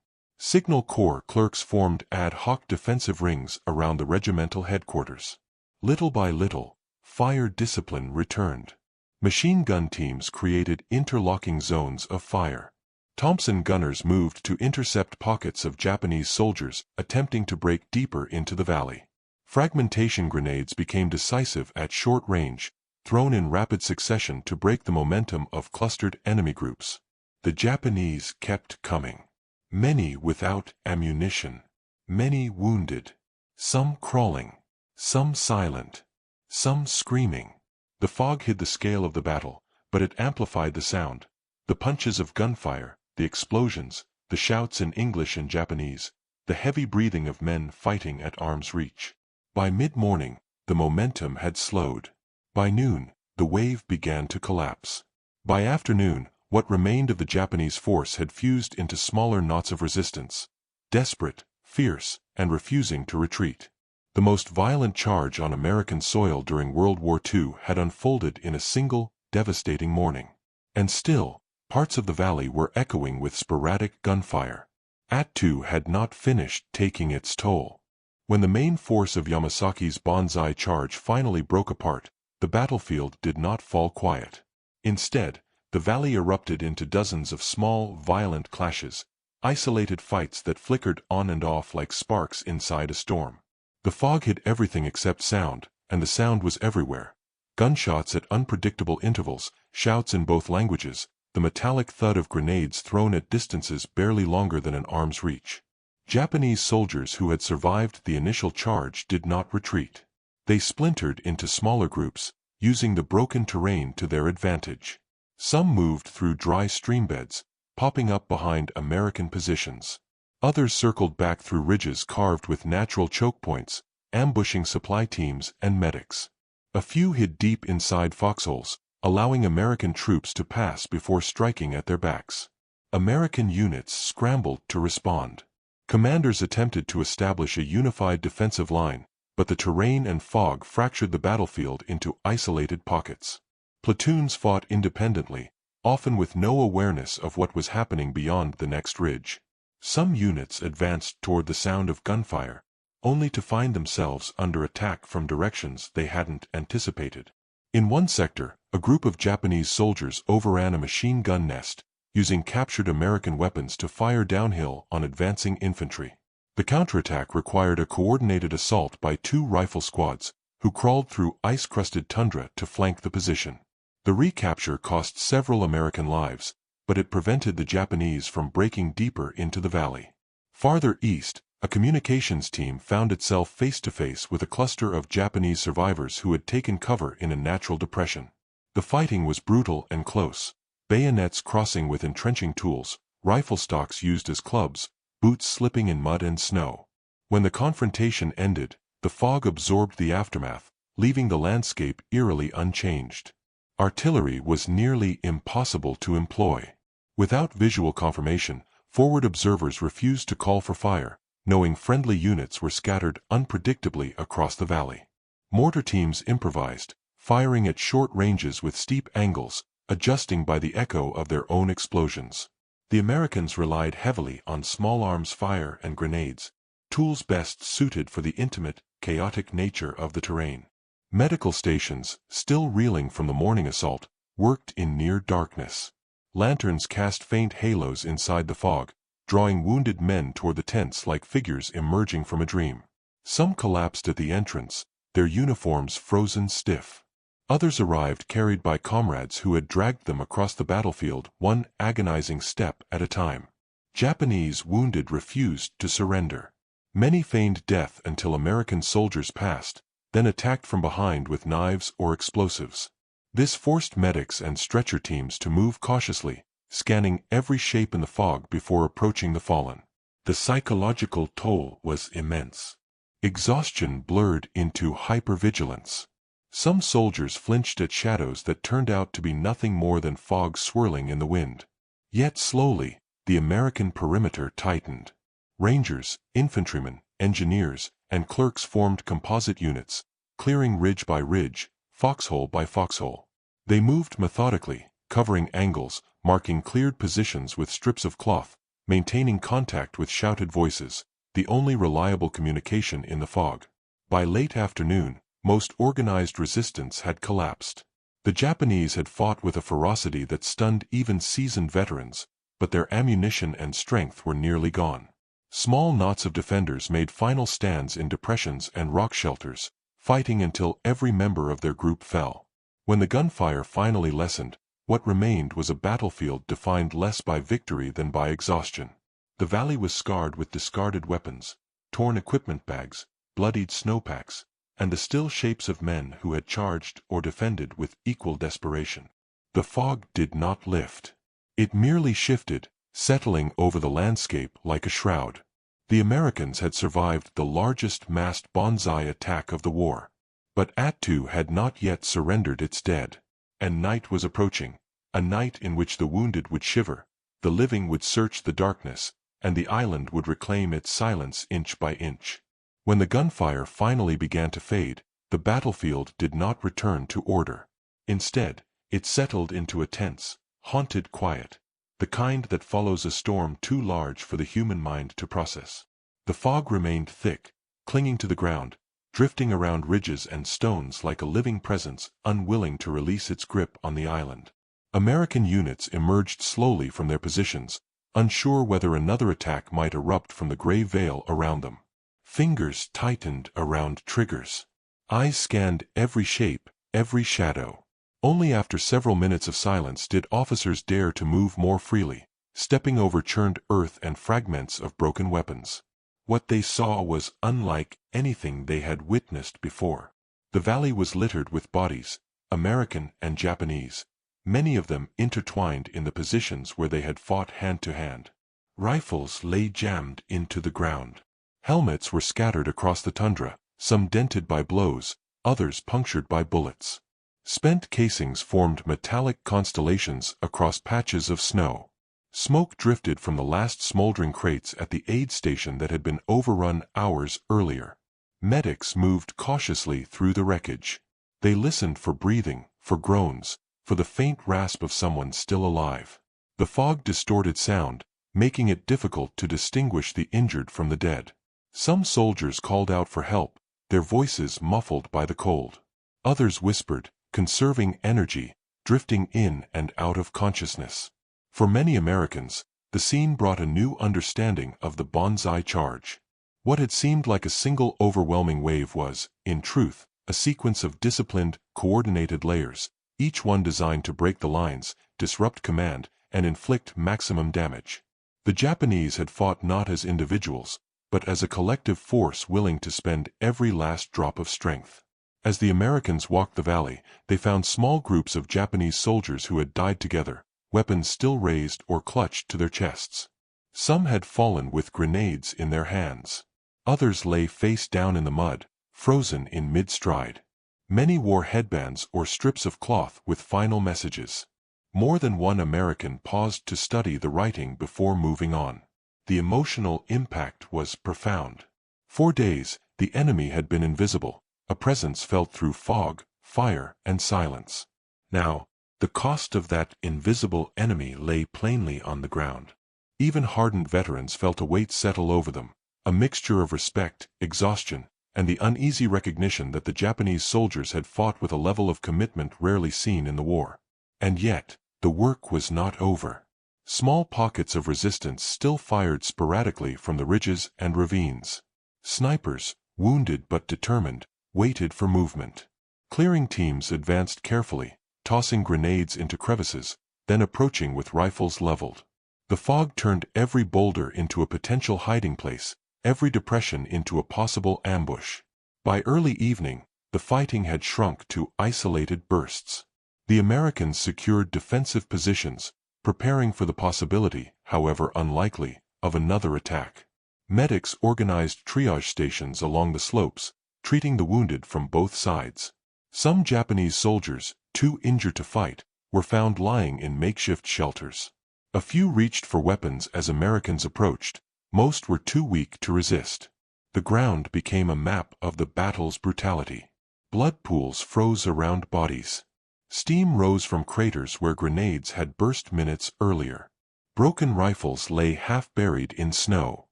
Signal Corps clerks formed ad hoc defensive rings around the regimental headquarters. Little by little, fire discipline returned. Machine gun teams created interlocking zones of fire. Thompson gunners moved to intercept pockets of Japanese soldiers attempting to break deeper into the valley. Fragmentation grenades became decisive at short range, thrown in rapid succession to break the momentum of clustered enemy groups. The Japanese kept coming. Many without ammunition. Many wounded. Some crawling. Some silent. Some screaming. The fog hid the scale of the battle, but it amplified the sound. The punches of gunfire, the explosions, the shouts in English and Japanese, the heavy breathing of men fighting at arm's reach. By mid-morning, the momentum had slowed. By noon, the wave began to collapse. By afternoon, what remained of the Japanese force had fused into smaller knots of resistance, desperate, fierce, and refusing to retreat. The most violent charge on American soil during World War II had unfolded in a single, devastating morning. And still, parts of the valley were echoing with sporadic gunfire. Attu had not finished taking its toll. When the main force of Yamasaki's Banzai charge finally broke apart, the battlefield did not fall quiet. Instead, the valley erupted into dozens of small, violent clashes, isolated fights that flickered on and off like sparks inside a storm. The fog hid everything except sound, and the sound was everywhere. Gunshots at unpredictable intervals, shouts in both languages, the metallic thud of grenades thrown at distances barely longer than an arm's reach. Japanese soldiers who had survived the initial charge did not retreat. They splintered into smaller groups, using the broken terrain to their advantage. Some moved through dry streambeds, popping up behind American positions. Others circled back through ridges carved with natural choke points, ambushing supply teams and medics. A few hid deep inside foxholes, allowing American troops to pass before striking at their backs. American units scrambled to respond. Commanders attempted to establish a unified defensive line, but the terrain and fog fractured the battlefield into isolated pockets. Platoons fought independently, often with no awareness of what was happening beyond the next ridge. Some units advanced toward the sound of gunfire, only to find themselves under attack from directions they hadn't anticipated. In one sector, a group of Japanese soldiers overran a machine gun nest, using captured American weapons to fire downhill on advancing infantry. The counterattack required a coordinated assault by 2 rifle squads, who crawled through ice-crusted tundra to flank the position. The recapture cost several American lives, but it prevented the Japanese from breaking deeper into the valley. Farther east, a communications team found itself face-to-face with a cluster of Japanese survivors who had taken cover in a natural depression. The fighting was brutal and close, bayonets crossing with entrenching tools, rifle stocks used as clubs, boots slipping in mud and snow. When the confrontation ended, the fog absorbed the aftermath, leaving the landscape eerily unchanged. Artillery was nearly impossible to employ. Without visual confirmation, forward observers refused to call for fire, knowing friendly units were scattered unpredictably across the valley. Mortar teams improvised, firing at short ranges with steep angles, adjusting by the echo of their own explosions. The Americans relied heavily on small arms fire and grenades, tools best suited for the intimate, chaotic nature of the terrain. Medical stations, still reeling from the morning assault, worked in near darkness. Lanterns cast faint halos inside the fog, drawing wounded men toward the tents like figures emerging from a dream. Some collapsed at the entrance, their uniforms frozen stiff. Others arrived carried by comrades who had dragged them across the battlefield, one agonizing step at a time. Japanese wounded refused to surrender. Many feigned death until American soldiers passed, then attacked from behind with knives or explosives. This forced medics and stretcher teams to move cautiously, scanning every shape in the fog before approaching the fallen. The psychological toll was immense. Exhaustion blurred into hypervigilance. Some soldiers flinched at shadows that turned out to be nothing more than fog swirling in the wind. Yet slowly, the American perimeter tightened. Rangers, infantrymen, engineers, and clerks formed composite units, clearing ridge by ridge, foxhole by foxhole. They moved methodically, covering angles, marking cleared positions with strips of cloth, maintaining contact with shouted voices, the only reliable communication in the fog. By late afternoon, most organized resistance had collapsed. The Japanese had fought with a ferocity that stunned even seasoned veterans, but their ammunition and strength were nearly gone. Small knots of defenders made final stands in depressions and rock shelters, fighting until every member of their group fell. When the gunfire finally lessened, what remained was a battlefield defined less by victory than by exhaustion. The valley was scarred with discarded weapons, torn equipment bags, bloodied snowpacks, and the still shapes of men who had charged or defended with equal desperation. The fog did not lift. It merely shifted, settling over the landscape like a shroud. The Americans had survived the largest massed Banzai attack of the war. But Attu had not yet surrendered its dead. And night was approaching, a night in which the wounded would shiver, the living would search the darkness, and the island would reclaim its silence inch by inch. When the gunfire finally began to fade, the battlefield did not return to order. Instead, it settled into a tense, haunted quiet, the kind that follows a storm too large for the human mind to process. The fog remained thick, clinging to the ground, drifting around ridges and stones like a living presence unwilling to release its grip on the island. American units emerged slowly from their positions, unsure whether another attack might erupt from the gray veil around them. Fingers tightened around triggers. Eyes scanned every shape, every shadow. Only after several minutes of silence did officers dare to move more freely, stepping over churned earth and fragments of broken weapons. What they saw was unlike anything they had witnessed before. The valley was littered with bodies, American and Japanese, many of them intertwined in the positions where they had fought hand to hand. Rifles lay jammed into the ground. Helmets were scattered across the tundra, some dented by blows, others punctured by bullets. Spent casings formed metallic constellations across patches of snow. Smoke drifted from the last smoldering crates at the aid station that had been overrun hours earlier. Medics moved cautiously through the wreckage. They listened for breathing, for groans, for the faint rasp of someone still alive. The fog distorted sound, making it difficult to distinguish the injured from the dead. Some soldiers called out for help, their voices muffled by the cold. Others whispered, conserving energy, drifting in and out of consciousness. For many Americans, the scene brought a new understanding of the Banzai charge. What had seemed like a single overwhelming wave was, in truth, a sequence of disciplined, coordinated layers, each one designed to break the lines, disrupt command, and inflict maximum damage. The Japanese had fought not as individuals, but as a collective force willing to spend every last drop of strength. As the Americans walked the valley, they found small groups of Japanese soldiers who had died together, weapons still raised or clutched to their chests. Some had fallen with grenades in their hands. Others lay face down in the mud, frozen in mid-stride. Many wore headbands or strips of cloth with final messages. More than one American paused to study the writing before moving on. The emotional impact was profound. For days, the enemy had been invisible, a presence felt through fog, fire, and silence. Now, the cost of that invisible enemy lay plainly on the ground. Even hardened veterans felt a weight settle over them, a mixture of respect, exhaustion, and the uneasy recognition that the Japanese soldiers had fought with a level of commitment rarely seen in the war. And yet, the work was not over. Small pockets of resistance still fired sporadically from the ridges and ravines. Snipers, wounded but determined, waited for movement. Clearing teams advanced carefully, tossing grenades into crevices, then approaching with rifles leveled. The fog turned every boulder into a potential hiding place, every depression into a possible ambush. By early evening, the fighting had shrunk to isolated bursts. The Americans secured defensive positions, preparing for the possibility, however unlikely, of another attack. Medics organized triage stations along the slopes, treating the wounded from both sides. Some Japanese soldiers, too injured to fight, were found lying in makeshift shelters. A few reached for weapons as Americans approached, most were too weak to resist. The ground became a map of the battle's brutality. Blood pools froze around bodies. Steam rose from craters where grenades had burst minutes earlier. Broken rifles lay half-buried in snow.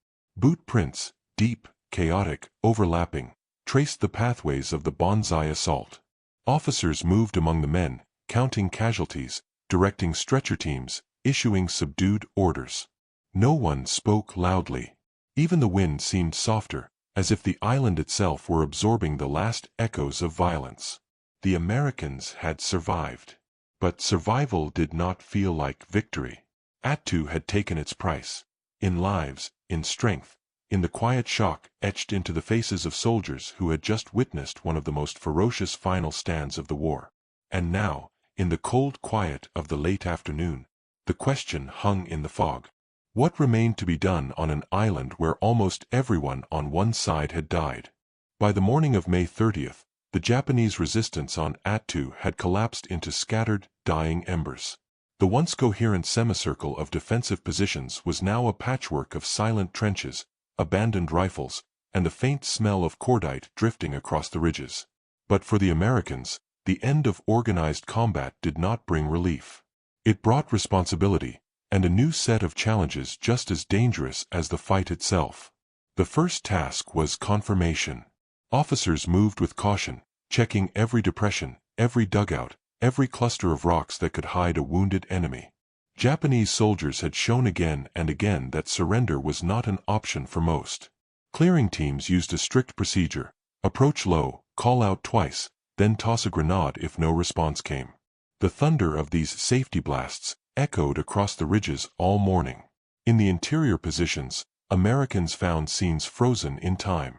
Boot prints, deep, chaotic, overlapping, traced the pathways of the Banzai assault. Officers moved among the men, counting casualties, directing stretcher teams, issuing subdued orders. No one spoke loudly. Even the wind seemed softer, as if the island itself were absorbing the last echoes of violence. The Americans had survived. But survival did not feel like victory. Attu had taken its price. In lives, in strength, in the quiet shock etched into the faces of soldiers who had just witnessed one of the most ferocious final stands of the war. And now, in the cold quiet of the late afternoon, the question hung in the fog. What remained to be done on an island where almost everyone on one side had died? By the morning of May 30th, the Japanese resistance on Attu had collapsed into scattered, dying embers. The once coherent semicircle of defensive positions was now a patchwork of silent trenches, abandoned rifles, and the faint smell of cordite drifting across the ridges. But for the Americans, the end of organized combat did not bring relief. It brought responsibility, and a new set of challenges just as dangerous as the fight itself. The first task was confirmation. Officers moved with caution, checking every depression, every dugout, every cluster of rocks that could hide a wounded enemy. Japanese soldiers had shown again and again that surrender was not an option for most. Clearing teams used a strict procedure: approach low, call out twice, then toss a grenade if no response came. The thunder of these safety blasts echoed across the ridges all morning. In the interior positions, Americans found scenes frozen in time.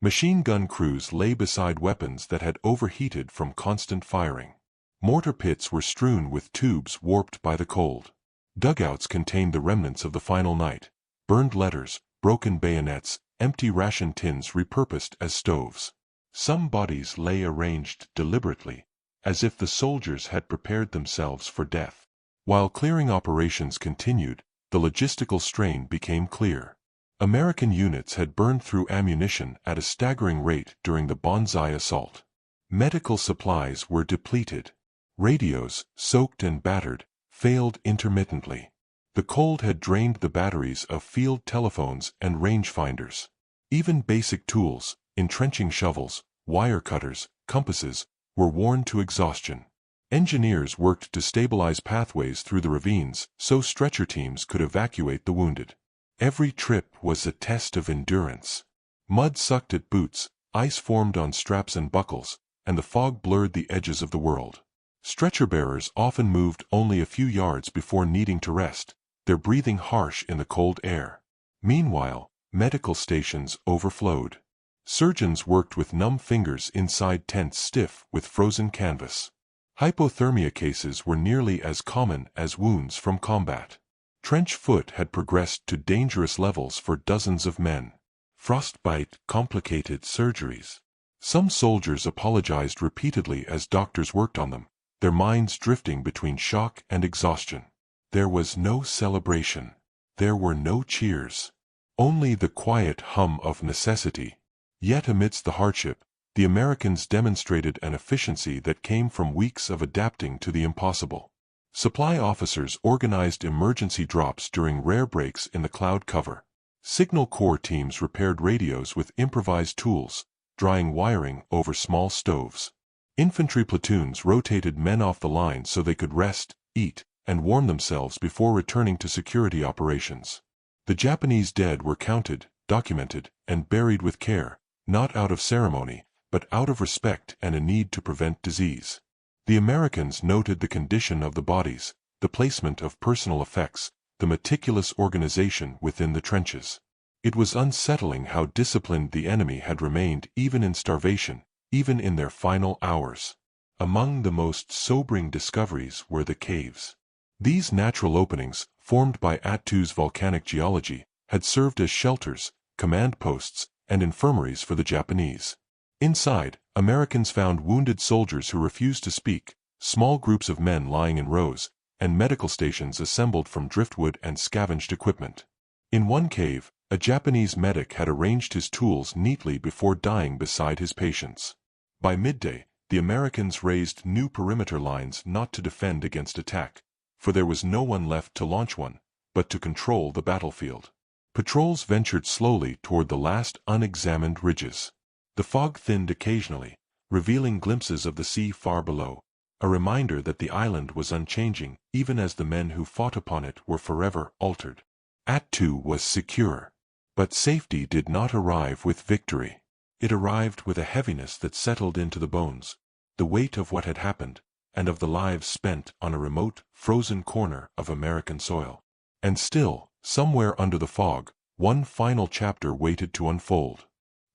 Machine gun crews lay beside weapons that had overheated from constant firing. Mortar pits were strewn with tubes warped by the cold. Dugouts contained the remnants of the final night: burned letters, broken bayonets, empty ration tins repurposed as stoves. Some bodies lay arranged deliberately, as if the soldiers had prepared themselves for death. While clearing operations continued, the logistical strain became clear. American units had burned through ammunition at a staggering rate during the Banzai assault. Medical supplies were depleted. Radios, soaked and battered, failed intermittently. The cold had drained the batteries of field telephones and rangefinders. Even basic tools, entrenching shovels, wire cutters, compasses, were worn to exhaustion. Engineers worked to stabilize pathways through the ravines so stretcher teams could evacuate the wounded. Every trip was a test of endurance. Mud sucked at boots, ice formed on straps and buckles, and the fog blurred the edges of the world. Stretcher bearers often moved only a few yards before needing to rest, their breathing harsh in the cold air. Meanwhile, medical stations overflowed. Surgeons worked with numb fingers inside tents stiff with frozen canvas. Hypothermia cases were nearly as common as wounds from combat. Trench foot had progressed to dangerous levels for dozens of men. Frostbite complicated surgeries. Some soldiers apologized repeatedly as doctors worked on them, their minds drifting between shock and exhaustion. There was no celebration. There were no cheers. Only the quiet hum of necessity. Yet amidst the hardship, the Americans demonstrated an efficiency that came from weeks of adapting to the impossible. Supply officers organized emergency drops during rare breaks in the cloud cover. Signal Corps teams repaired radios with improvised tools, drying wiring over small stoves. Infantry platoons rotated men off the line so they could rest, eat, and warm themselves before returning to security operations. The Japanese dead were counted, documented, and buried with care, not out of ceremony, but out of respect and a need to prevent disease. The Americans noted the condition of the bodies, the placement of personal effects, the meticulous organization within the trenches. It was unsettling how disciplined the enemy had remained even in starvation, even in their final hours. Among the most sobering discoveries were the caves. These natural openings, formed by Attu's volcanic geology, had served as shelters, command posts, and infirmaries for the Japanese. Inside, Americans found wounded soldiers who refused to speak, small groups of men lying in rows, and medical stations assembled from driftwood and scavenged equipment. In one cave, a Japanese medic had arranged his tools neatly before dying beside his patients. By midday, the Americans raised new perimeter lines not to defend against attack, for there was no one left to launch one, but to control the battlefield. Patrols ventured slowly toward the last unexamined ridges. The fog thinned occasionally, revealing glimpses of the sea far below, a reminder that the island was unchanging even as the men who fought upon it were forever altered. Attu was secure. But safety did not arrive with victory. It arrived with a heaviness that settled into the bones, the weight of what had happened, and of the lives spent on a remote, frozen corner of American soil. And still, somewhere under the fog, one final chapter waited to unfold.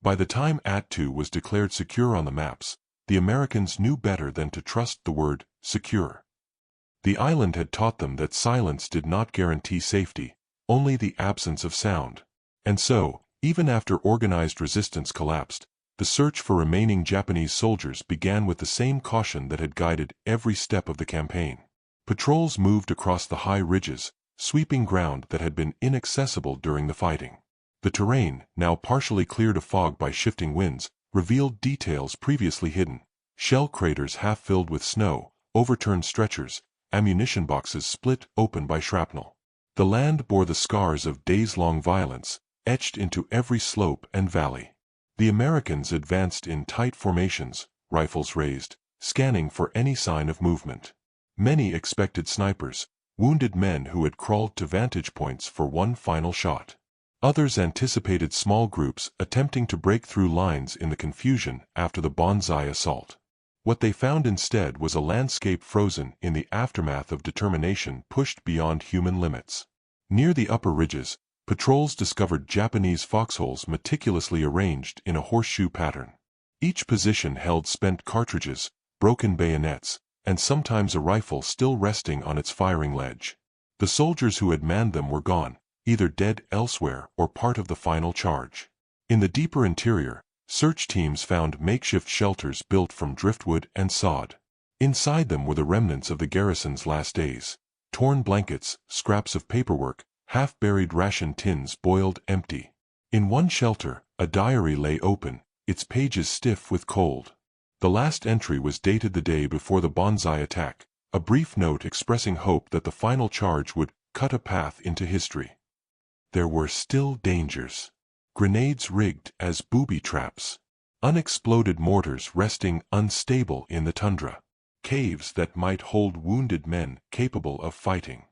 By the time Attu was declared secure on the maps, the Americans knew better than to trust the word secure. The island had taught them that silence did not guarantee safety, only the absence of sound. And so, even after organized resistance collapsed, the search for remaining Japanese soldiers began with the same caution that had guided every step of the campaign. Patrols moved across the high ridges, sweeping ground that had been inaccessible during the fighting. The terrain, now partially cleared of fog by shifting winds, revealed details previously hidden: shell craters half filled with snow, overturned stretchers, ammunition boxes split open by shrapnel. The land bore the scars of days-long violence, etched into every slope and valley. The Americans advanced in tight formations, rifles raised, scanning for any sign of movement. Many expected snipers, wounded men who had crawled to vantage points for one final shot. Others anticipated small groups attempting to break through lines in the confusion after the Banzai assault. What they found instead was a landscape frozen in the aftermath of determination pushed beyond human limits. Near the upper ridges, patrols discovered Japanese foxholes meticulously arranged in a horseshoe pattern. Each position held spent cartridges, broken bayonets, and sometimes a rifle still resting on its firing ledge. The soldiers who had manned them were gone, either dead elsewhere or part of the final charge. In the deeper interior, search teams found makeshift shelters built from driftwood and sod. Inside them were the remnants of the garrison's last days: torn blankets, scraps of paperwork, half-buried ration tins boiled empty. In one shelter, a diary lay open, its pages stiff with cold. The last entry was dated the day before the Banzai attack, a brief note expressing hope that the final charge would cut a path into history. There were still dangers. Grenades rigged as booby traps. Unexploded mortars resting unstable in the tundra. caves that might hold wounded men capable of fighting.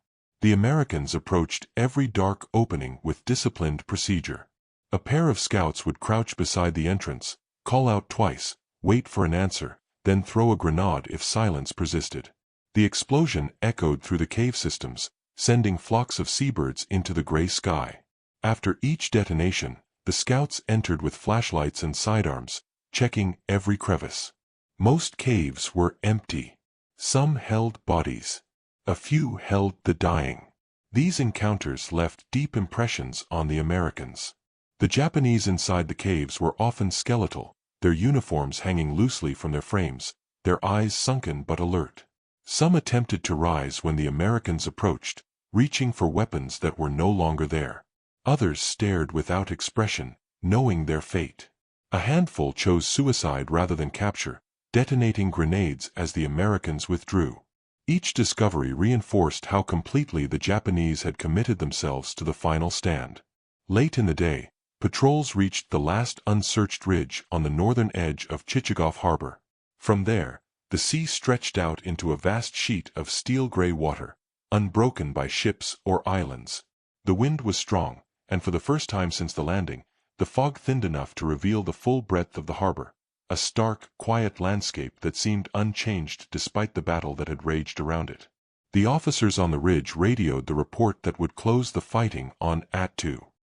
The Americans approached every dark opening with disciplined procedure. A pair of scouts would crouch beside the entrance, call out twice, wait for an answer, then throw a grenade if silence persisted. The explosion echoed through the cave systems, sending flocks of seabirds into the gray sky. After each detonation, the scouts entered with flashlights and sidearms, checking every crevice. Most caves were empty. Some held bodies. A few held the dying. These encounters left deep impressions on the Americans. The Japanese inside the caves were often skeletal, their uniforms hanging loosely from their frames, their eyes sunken but alert. Some attempted to rise when the Americans approached, reaching for weapons that were no longer there. Others stared without expression, knowing their fate. A handful chose suicide rather than capture, detonating grenades as the Americans withdrew. Each discovery reinforced how completely the Japanese had committed themselves to the final stand. Late in the day, patrols reached the last unsearched ridge on the northern edge of Chichagof Harbor. From there, the sea stretched out into a vast sheet of steel-gray water, unbroken by ships or islands. The wind was strong, and for the first time since the landing, the fog thinned enough to reveal the full breadth of the harbor, a stark, quiet landscape that seemed unchanged despite the battle that had raged around it. The officers on the ridge radioed the report that would close the fighting on Attu.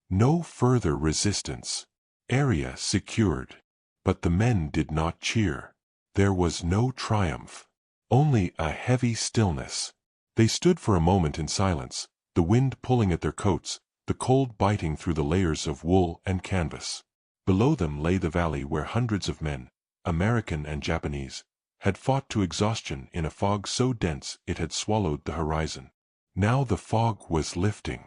No further resistance. Area secured. But the men did not cheer. There was no triumph. Only a heavy stillness. They stood for a moment in silence, the wind pulling at their coats, the cold biting through the layers of wool and canvas. Below them lay the valley where hundreds of men, American and Japanese, had fought to exhaustion in a fog so dense it had swallowed the horizon. Now the fog was lifting.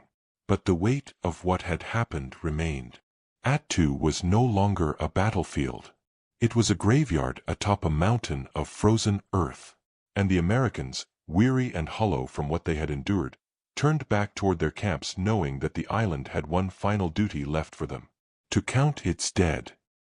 But the weight of what had happened remained. Attu was no longer a battlefield. It was a graveyard atop a mountain of frozen earth. And the Americans, weary and hollow from what they had endured, turned back toward their camps knowing that the island had one final duty left for them: to count its dead.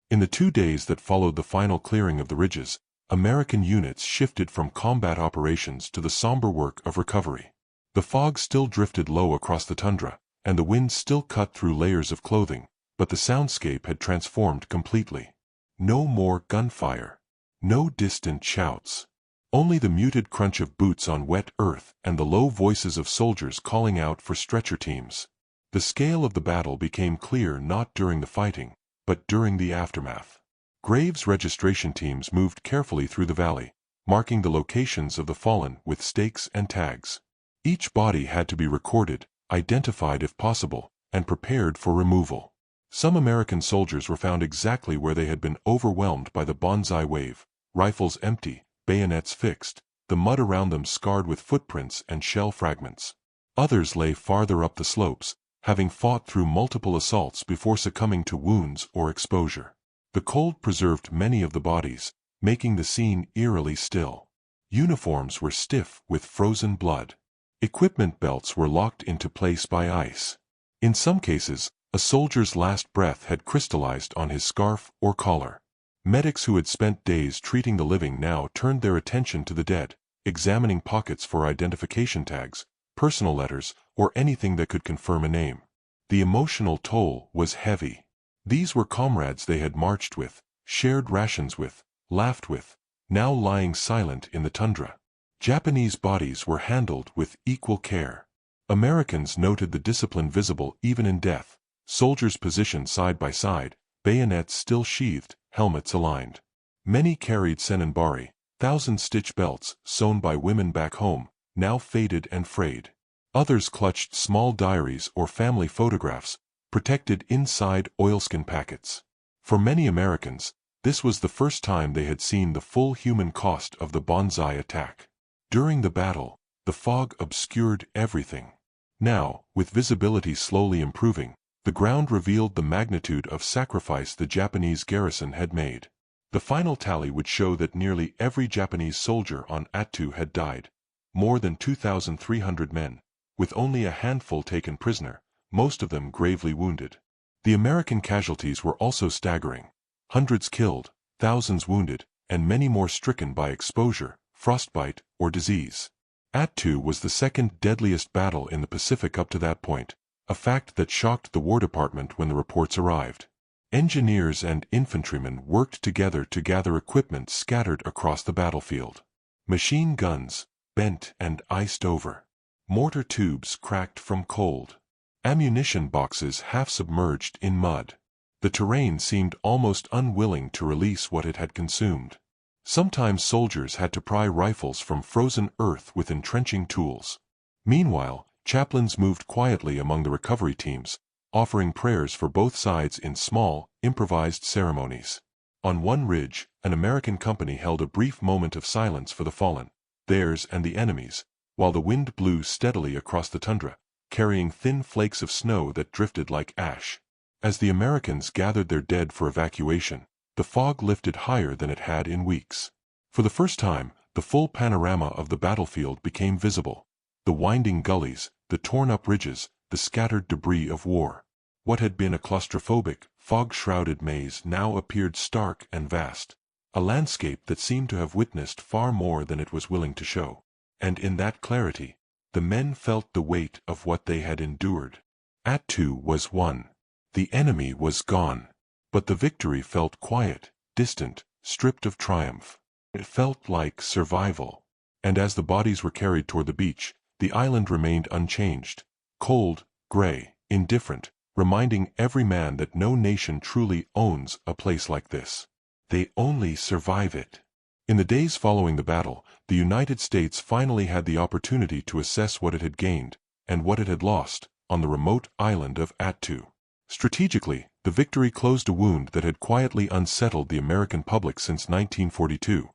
In the 2 days that followed the final clearing of the ridges, American units shifted from combat operations to the somber work of recovery. The fog still drifted low across the tundra, and the wind still cut through layers of clothing, but the soundscape had transformed completely. No more gunfire. No distant shouts. Only the muted crunch of boots on wet earth and the low voices of soldiers calling out for stretcher teams. The scale of the battle became clear not during the fighting, but during the aftermath. Graves registration teams moved carefully through the valley, marking the locations of the fallen with stakes and tags. Each body had to be recorded, identified if possible, and prepared for removal. Some American soldiers were found exactly where they had been overwhelmed by the Banzai wave, rifles empty, bayonets fixed, the mud around them scarred with footprints and shell fragments. Others lay farther up the slopes, having fought through multiple assaults before succumbing to wounds or exposure. The cold preserved many of the bodies, making the scene eerily still. Uniforms were stiff with frozen blood. Equipment belts were locked into place by ice. In some cases, a soldier's last breath had crystallized on his scarf or collar. Medics who had spent days treating the living now turned their attention to the dead, examining pockets for identification tags, personal letters, or anything that could confirm a name. The emotional toll was heavy. These were comrades they had marched with, shared rations with, laughed with, now lying silent in the tundra. Japanese bodies were handled with equal care. Americans noted the discipline visible even in death, soldiers positioned side by side, bayonets still sheathed, helmets aligned. Many carried senenbari, thousand-stitch belts sewn by women back home, now faded and frayed. Others clutched small diaries or family photographs, protected inside oilskin packets. For many Americans, this was the first time they had seen the full human cost of the Banzai attack. During the battle, the fog obscured everything. Now, with visibility slowly improving, the ground revealed the magnitude of sacrifice the Japanese garrison had made. The final tally would show that nearly every Japanese soldier on Attu had died, more than 2,300 men, with only a handful taken prisoner, most of them gravely wounded. The American casualties were also staggering: hundreds killed, thousands wounded, and many more stricken by exposure, frostbite, or disease. Attu was the second deadliest battle in the Pacific up to that point, a fact that shocked the War Department when the reports arrived. Engineers and infantrymen worked together to gather equipment scattered across the battlefield. Machine guns, bent and iced over. Mortar tubes cracked from cold. Ammunition boxes half submerged in mud. The terrain seemed almost unwilling to release what it had consumed. Sometimes soldiers had to pry rifles from frozen earth with entrenching tools. Meanwhile, chaplains moved quietly among the recovery teams, offering prayers for both sides in small, improvised ceremonies. On one ridge, an American company held a brief moment of silence for the fallen, theirs and the enemy's, while the wind blew steadily across the tundra, carrying thin flakes of snow that drifted like ash. As the Americans gathered their dead for evacuation, the fog lifted higher than it had in weeks. For the first time, the full panorama of the battlefield became visible: the winding gullies, the torn-up ridges, the scattered debris of war. What had been a claustrophobic, fog-shrouded maze now appeared stark and vast, a landscape that seemed to have witnessed far more than it was willing to show. And in that clarity, the men felt the weight of what they had endured. Attu was won. The enemy was gone. But the victory felt quiet, distant, stripped of triumph. It felt like survival. And as the bodies were carried toward the beach, the island remained unchanged, cold, gray, indifferent, reminding every man that no nation truly owns a place like this. They only survive it. In the days following the battle, the United States finally had the opportunity to assess what it had gained, and what it had lost, on the remote island of Attu. Strategically, the victory closed a wound that had quietly unsettled the American public since 1942.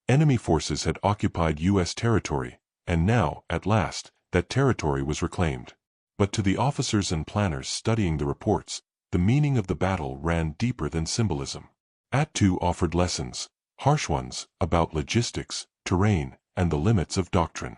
Enemy forces had occupied U.S. territory, and now, at last, that territory was reclaimed. But to the officers and planners studying the reports, the meaning of the battle ran deeper than symbolism. Attu offered lessons, harsh ones, about logistics, terrain, and the limits of doctrine.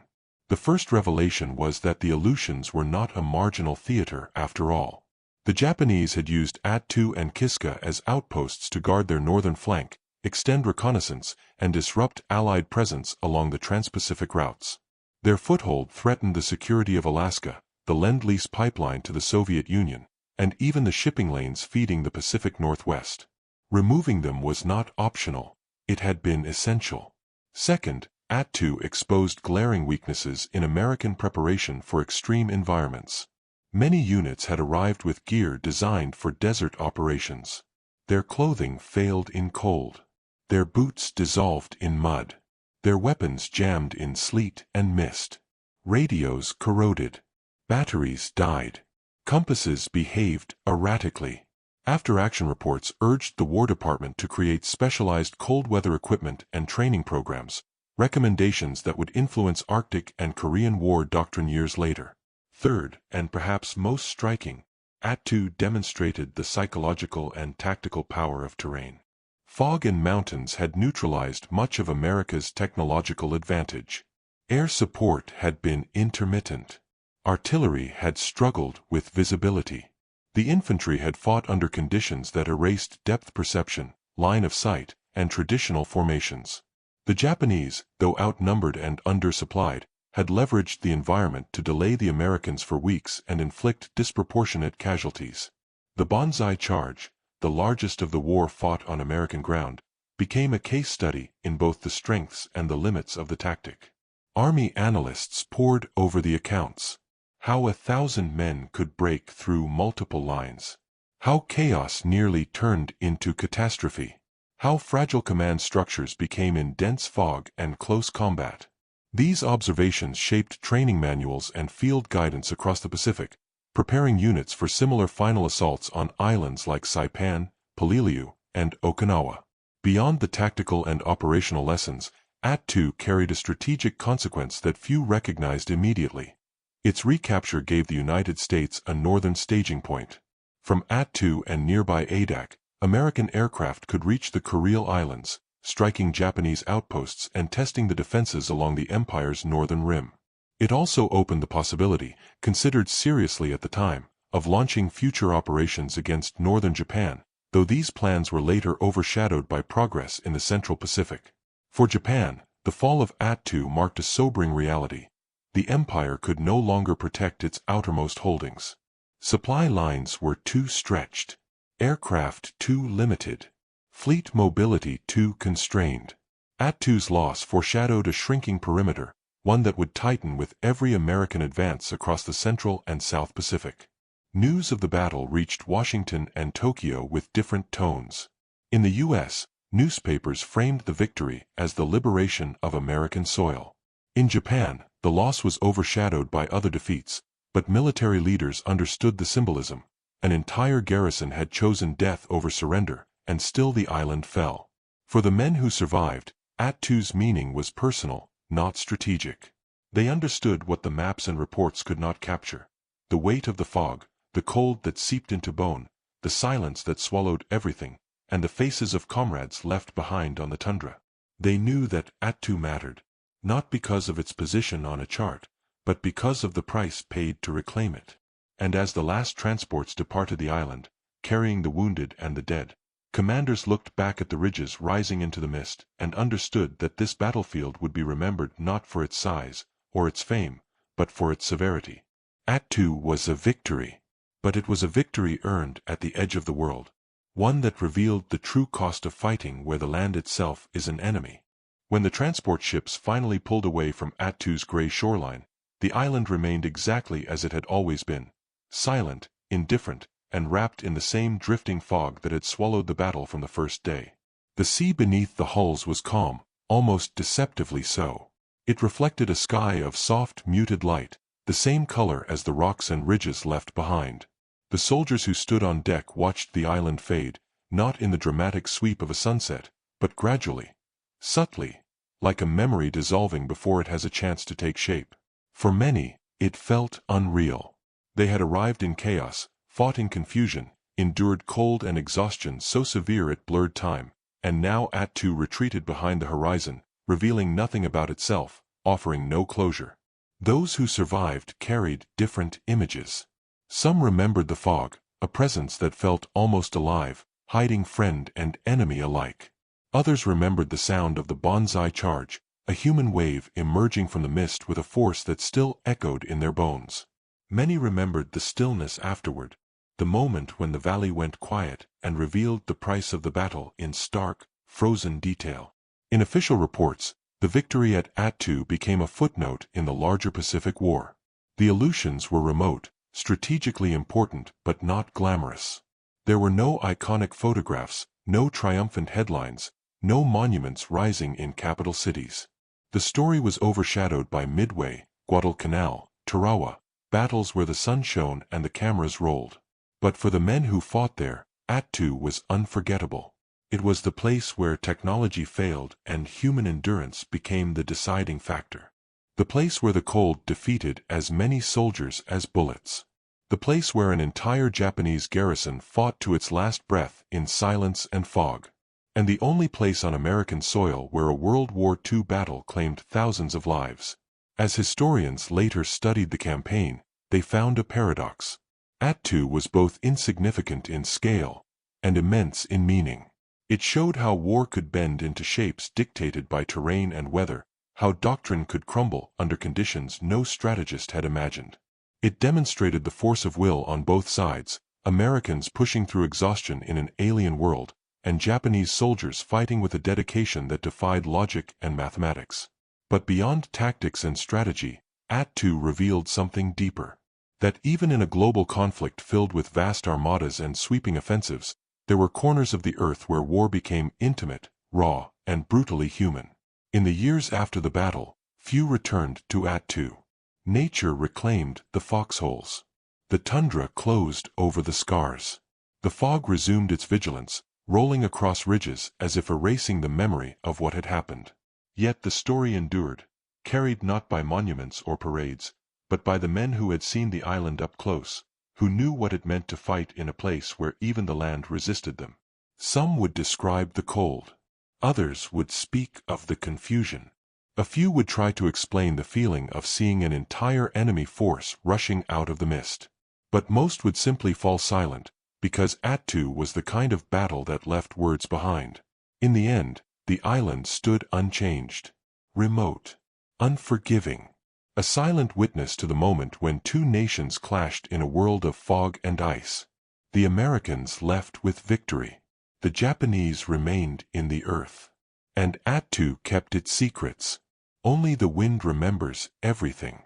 The first revelation was that the Aleutians were not a marginal theater after all. The Japanese had used Attu and Kiska as outposts to guard their northern flank, extend reconnaissance, and disrupt Allied presence along the trans-Pacific routes. Their foothold threatened the security of Alaska, the Lend-Lease pipeline to the Soviet Union, and even the shipping lanes feeding the Pacific Northwest. Removing them was not optional, it had been essential. Second, Attu exposed glaring weaknesses in American preparation for extreme environments. Many units had arrived with gear designed for desert operations. Their clothing failed in cold. Their boots dissolved in mud. Their weapons jammed in sleet and mist. Radios corroded. Batteries died. Compasses behaved erratically. After-action reports urged the War Department to create specialized cold-weather equipment and training programs, recommendations that would influence Arctic and Korean War doctrine years later. Third, and perhaps most striking, Attu demonstrated the psychological and tactical power of terrain. Fog and mountains had neutralized much of America's technological advantage. Air support had been intermittent. Artillery had struggled with visibility. The infantry had fought under conditions that erased depth perception, line of sight, and traditional formations. The Japanese, though outnumbered and undersupplied, had leveraged the environment to delay the Americans for weeks and inflict disproportionate casualties. The Banzai charge, the largest of the war fought on American ground, became a case study in both the strengths and the limits of the tactic. Army analysts pored over the accounts. How 1,000 men could break through multiple lines. How chaos nearly turned into catastrophe. How fragile command structures became in dense fog and close combat. These observations shaped training manuals and field guidance across the Pacific, preparing units for similar final assaults on islands like Saipan, Peleliu, and Okinawa. Beyond the tactical and operational lessons, Attu carried a strategic consequence that few recognized immediately. Its recapture gave the United States a northern staging point. From Attu and nearby Adak, American aircraft could reach the Kuril Islands, striking Japanese outposts and testing the defenses along the empire's northern rim. It also opened the possibility, considered seriously at the time, of launching future operations against northern Japan, though these plans were later overshadowed by progress in the Central Pacific. For Japan, The fall of Attu marked a sobering reality. The empire could no longer protect its outermost holdings. Supply lines were too stretched, aircraft too limited, fleet mobility too constrained. Attu's loss foreshadowed a shrinking perimeter, one that would tighten with every American advance across the Central and South Pacific. News of the battle reached Washington and Tokyo with different tones. In the U.S., newspapers framed the victory as the liberation of American soil. In Japan, the loss was overshadowed by other defeats, but military leaders understood the symbolism. An entire garrison had chosen death over surrender, and still the island fell. For the men who survived, Attu's meaning was personal, not strategic. They understood what the maps and reports could not capture: the weight of the fog, the cold that seeped into bone, the silence that swallowed everything, and the faces of comrades left behind on the tundra. They knew that Attu mattered, not because of its position on a chart, but because of the price paid to reclaim it. And as the last transports departed the island, carrying the wounded and the dead, commanders looked back at the ridges rising into the mist and understood that this battlefield would be remembered not for its size or its fame, but for its severity. Attu was a victory, but it was a victory earned at the edge of the world, one that revealed the true cost of fighting where the land itself is an enemy. When the transport ships finally pulled away from Attu's gray shoreline, the island remained exactly as it had always been: silent, indifferent, and wrapped in the same drifting fog that had swallowed the battle from the first day. The sea beneath the hulls was calm, almost deceptively so. It reflected a sky of soft, muted light, the same color as the rocks and ridges left behind. The soldiers who stood on deck watched the island fade, not in the dramatic sweep of a sunset, but gradually, subtly, like a memory dissolving before it has a chance to take shape. For many, it felt unreal. They had arrived in chaos, fought in confusion, endured cold and exhaustion so severe it blurred time, and now Attu retreated behind the horizon, revealing nothing about itself, offering no closure. Those who survived carried different images. Some remembered the fog, a presence that felt almost alive, hiding friend and enemy alike. Others remembered the sound of the Banzai charge, a human wave emerging from the mist with a force that still echoed in their bones. Many remembered the stillness afterward, the moment when the valley went quiet and revealed the price of the battle in stark, frozen detail. In official reports, the victory at Attu became a footnote in the larger Pacific War. The Aleutians were remote, strategically important but not glamorous. There were no iconic photographs, no triumphant headlines, no monuments rising in capital cities. The story was overshadowed by Midway, Guadalcanal, Tarawa, battles where the sun shone and the cameras rolled. But for the men who fought there, Attu was unforgettable. It was the place where technology failed and human endurance became the deciding factor. The place where the cold defeated as many soldiers as bullets. The place where an entire Japanese garrison fought to its last breath in silence and fog. And the only place on American soil where a World War II battle claimed thousands of lives. As historians later studied the campaign, they found a paradox. Attu was both insignificant in scale and immense in meaning. It showed how war could bend into shapes dictated by terrain and weather, how doctrine could crumble under conditions no strategist had imagined. It demonstrated the force of will on both sides, Americans pushing through exhaustion in an alien world, and Japanese soldiers fighting with a dedication that defied logic and mathematics. But beyond tactics and strategy, Attu revealed something deeper. That even in a global conflict filled with vast armadas and sweeping offensives, there were corners of the earth where war became intimate, raw, and brutally human. In the years after the battle, few returned to Attu. Nature reclaimed the foxholes. The tundra closed over the scars. The fog resumed its vigilance, rolling across ridges as if erasing the memory of what had happened. Yet the story endured, carried not by monuments or parades, but by the men who had seen the island up close, who knew what it meant to fight in a place where even the land resisted them. Some would describe the cold. Others would speak of the confusion. A few would try to explain the feeling of seeing an entire enemy force rushing out of the mist. But most would simply fall silent, because Attu was the kind of battle that left words behind. In the end, the island stood unchanged. remote, unforgiving. A silent witness to the moment when two nations clashed in a world of fog and ice. The Americans left with victory. The Japanese remained in the earth. And Attu kept its secrets. Only the wind remembers everything.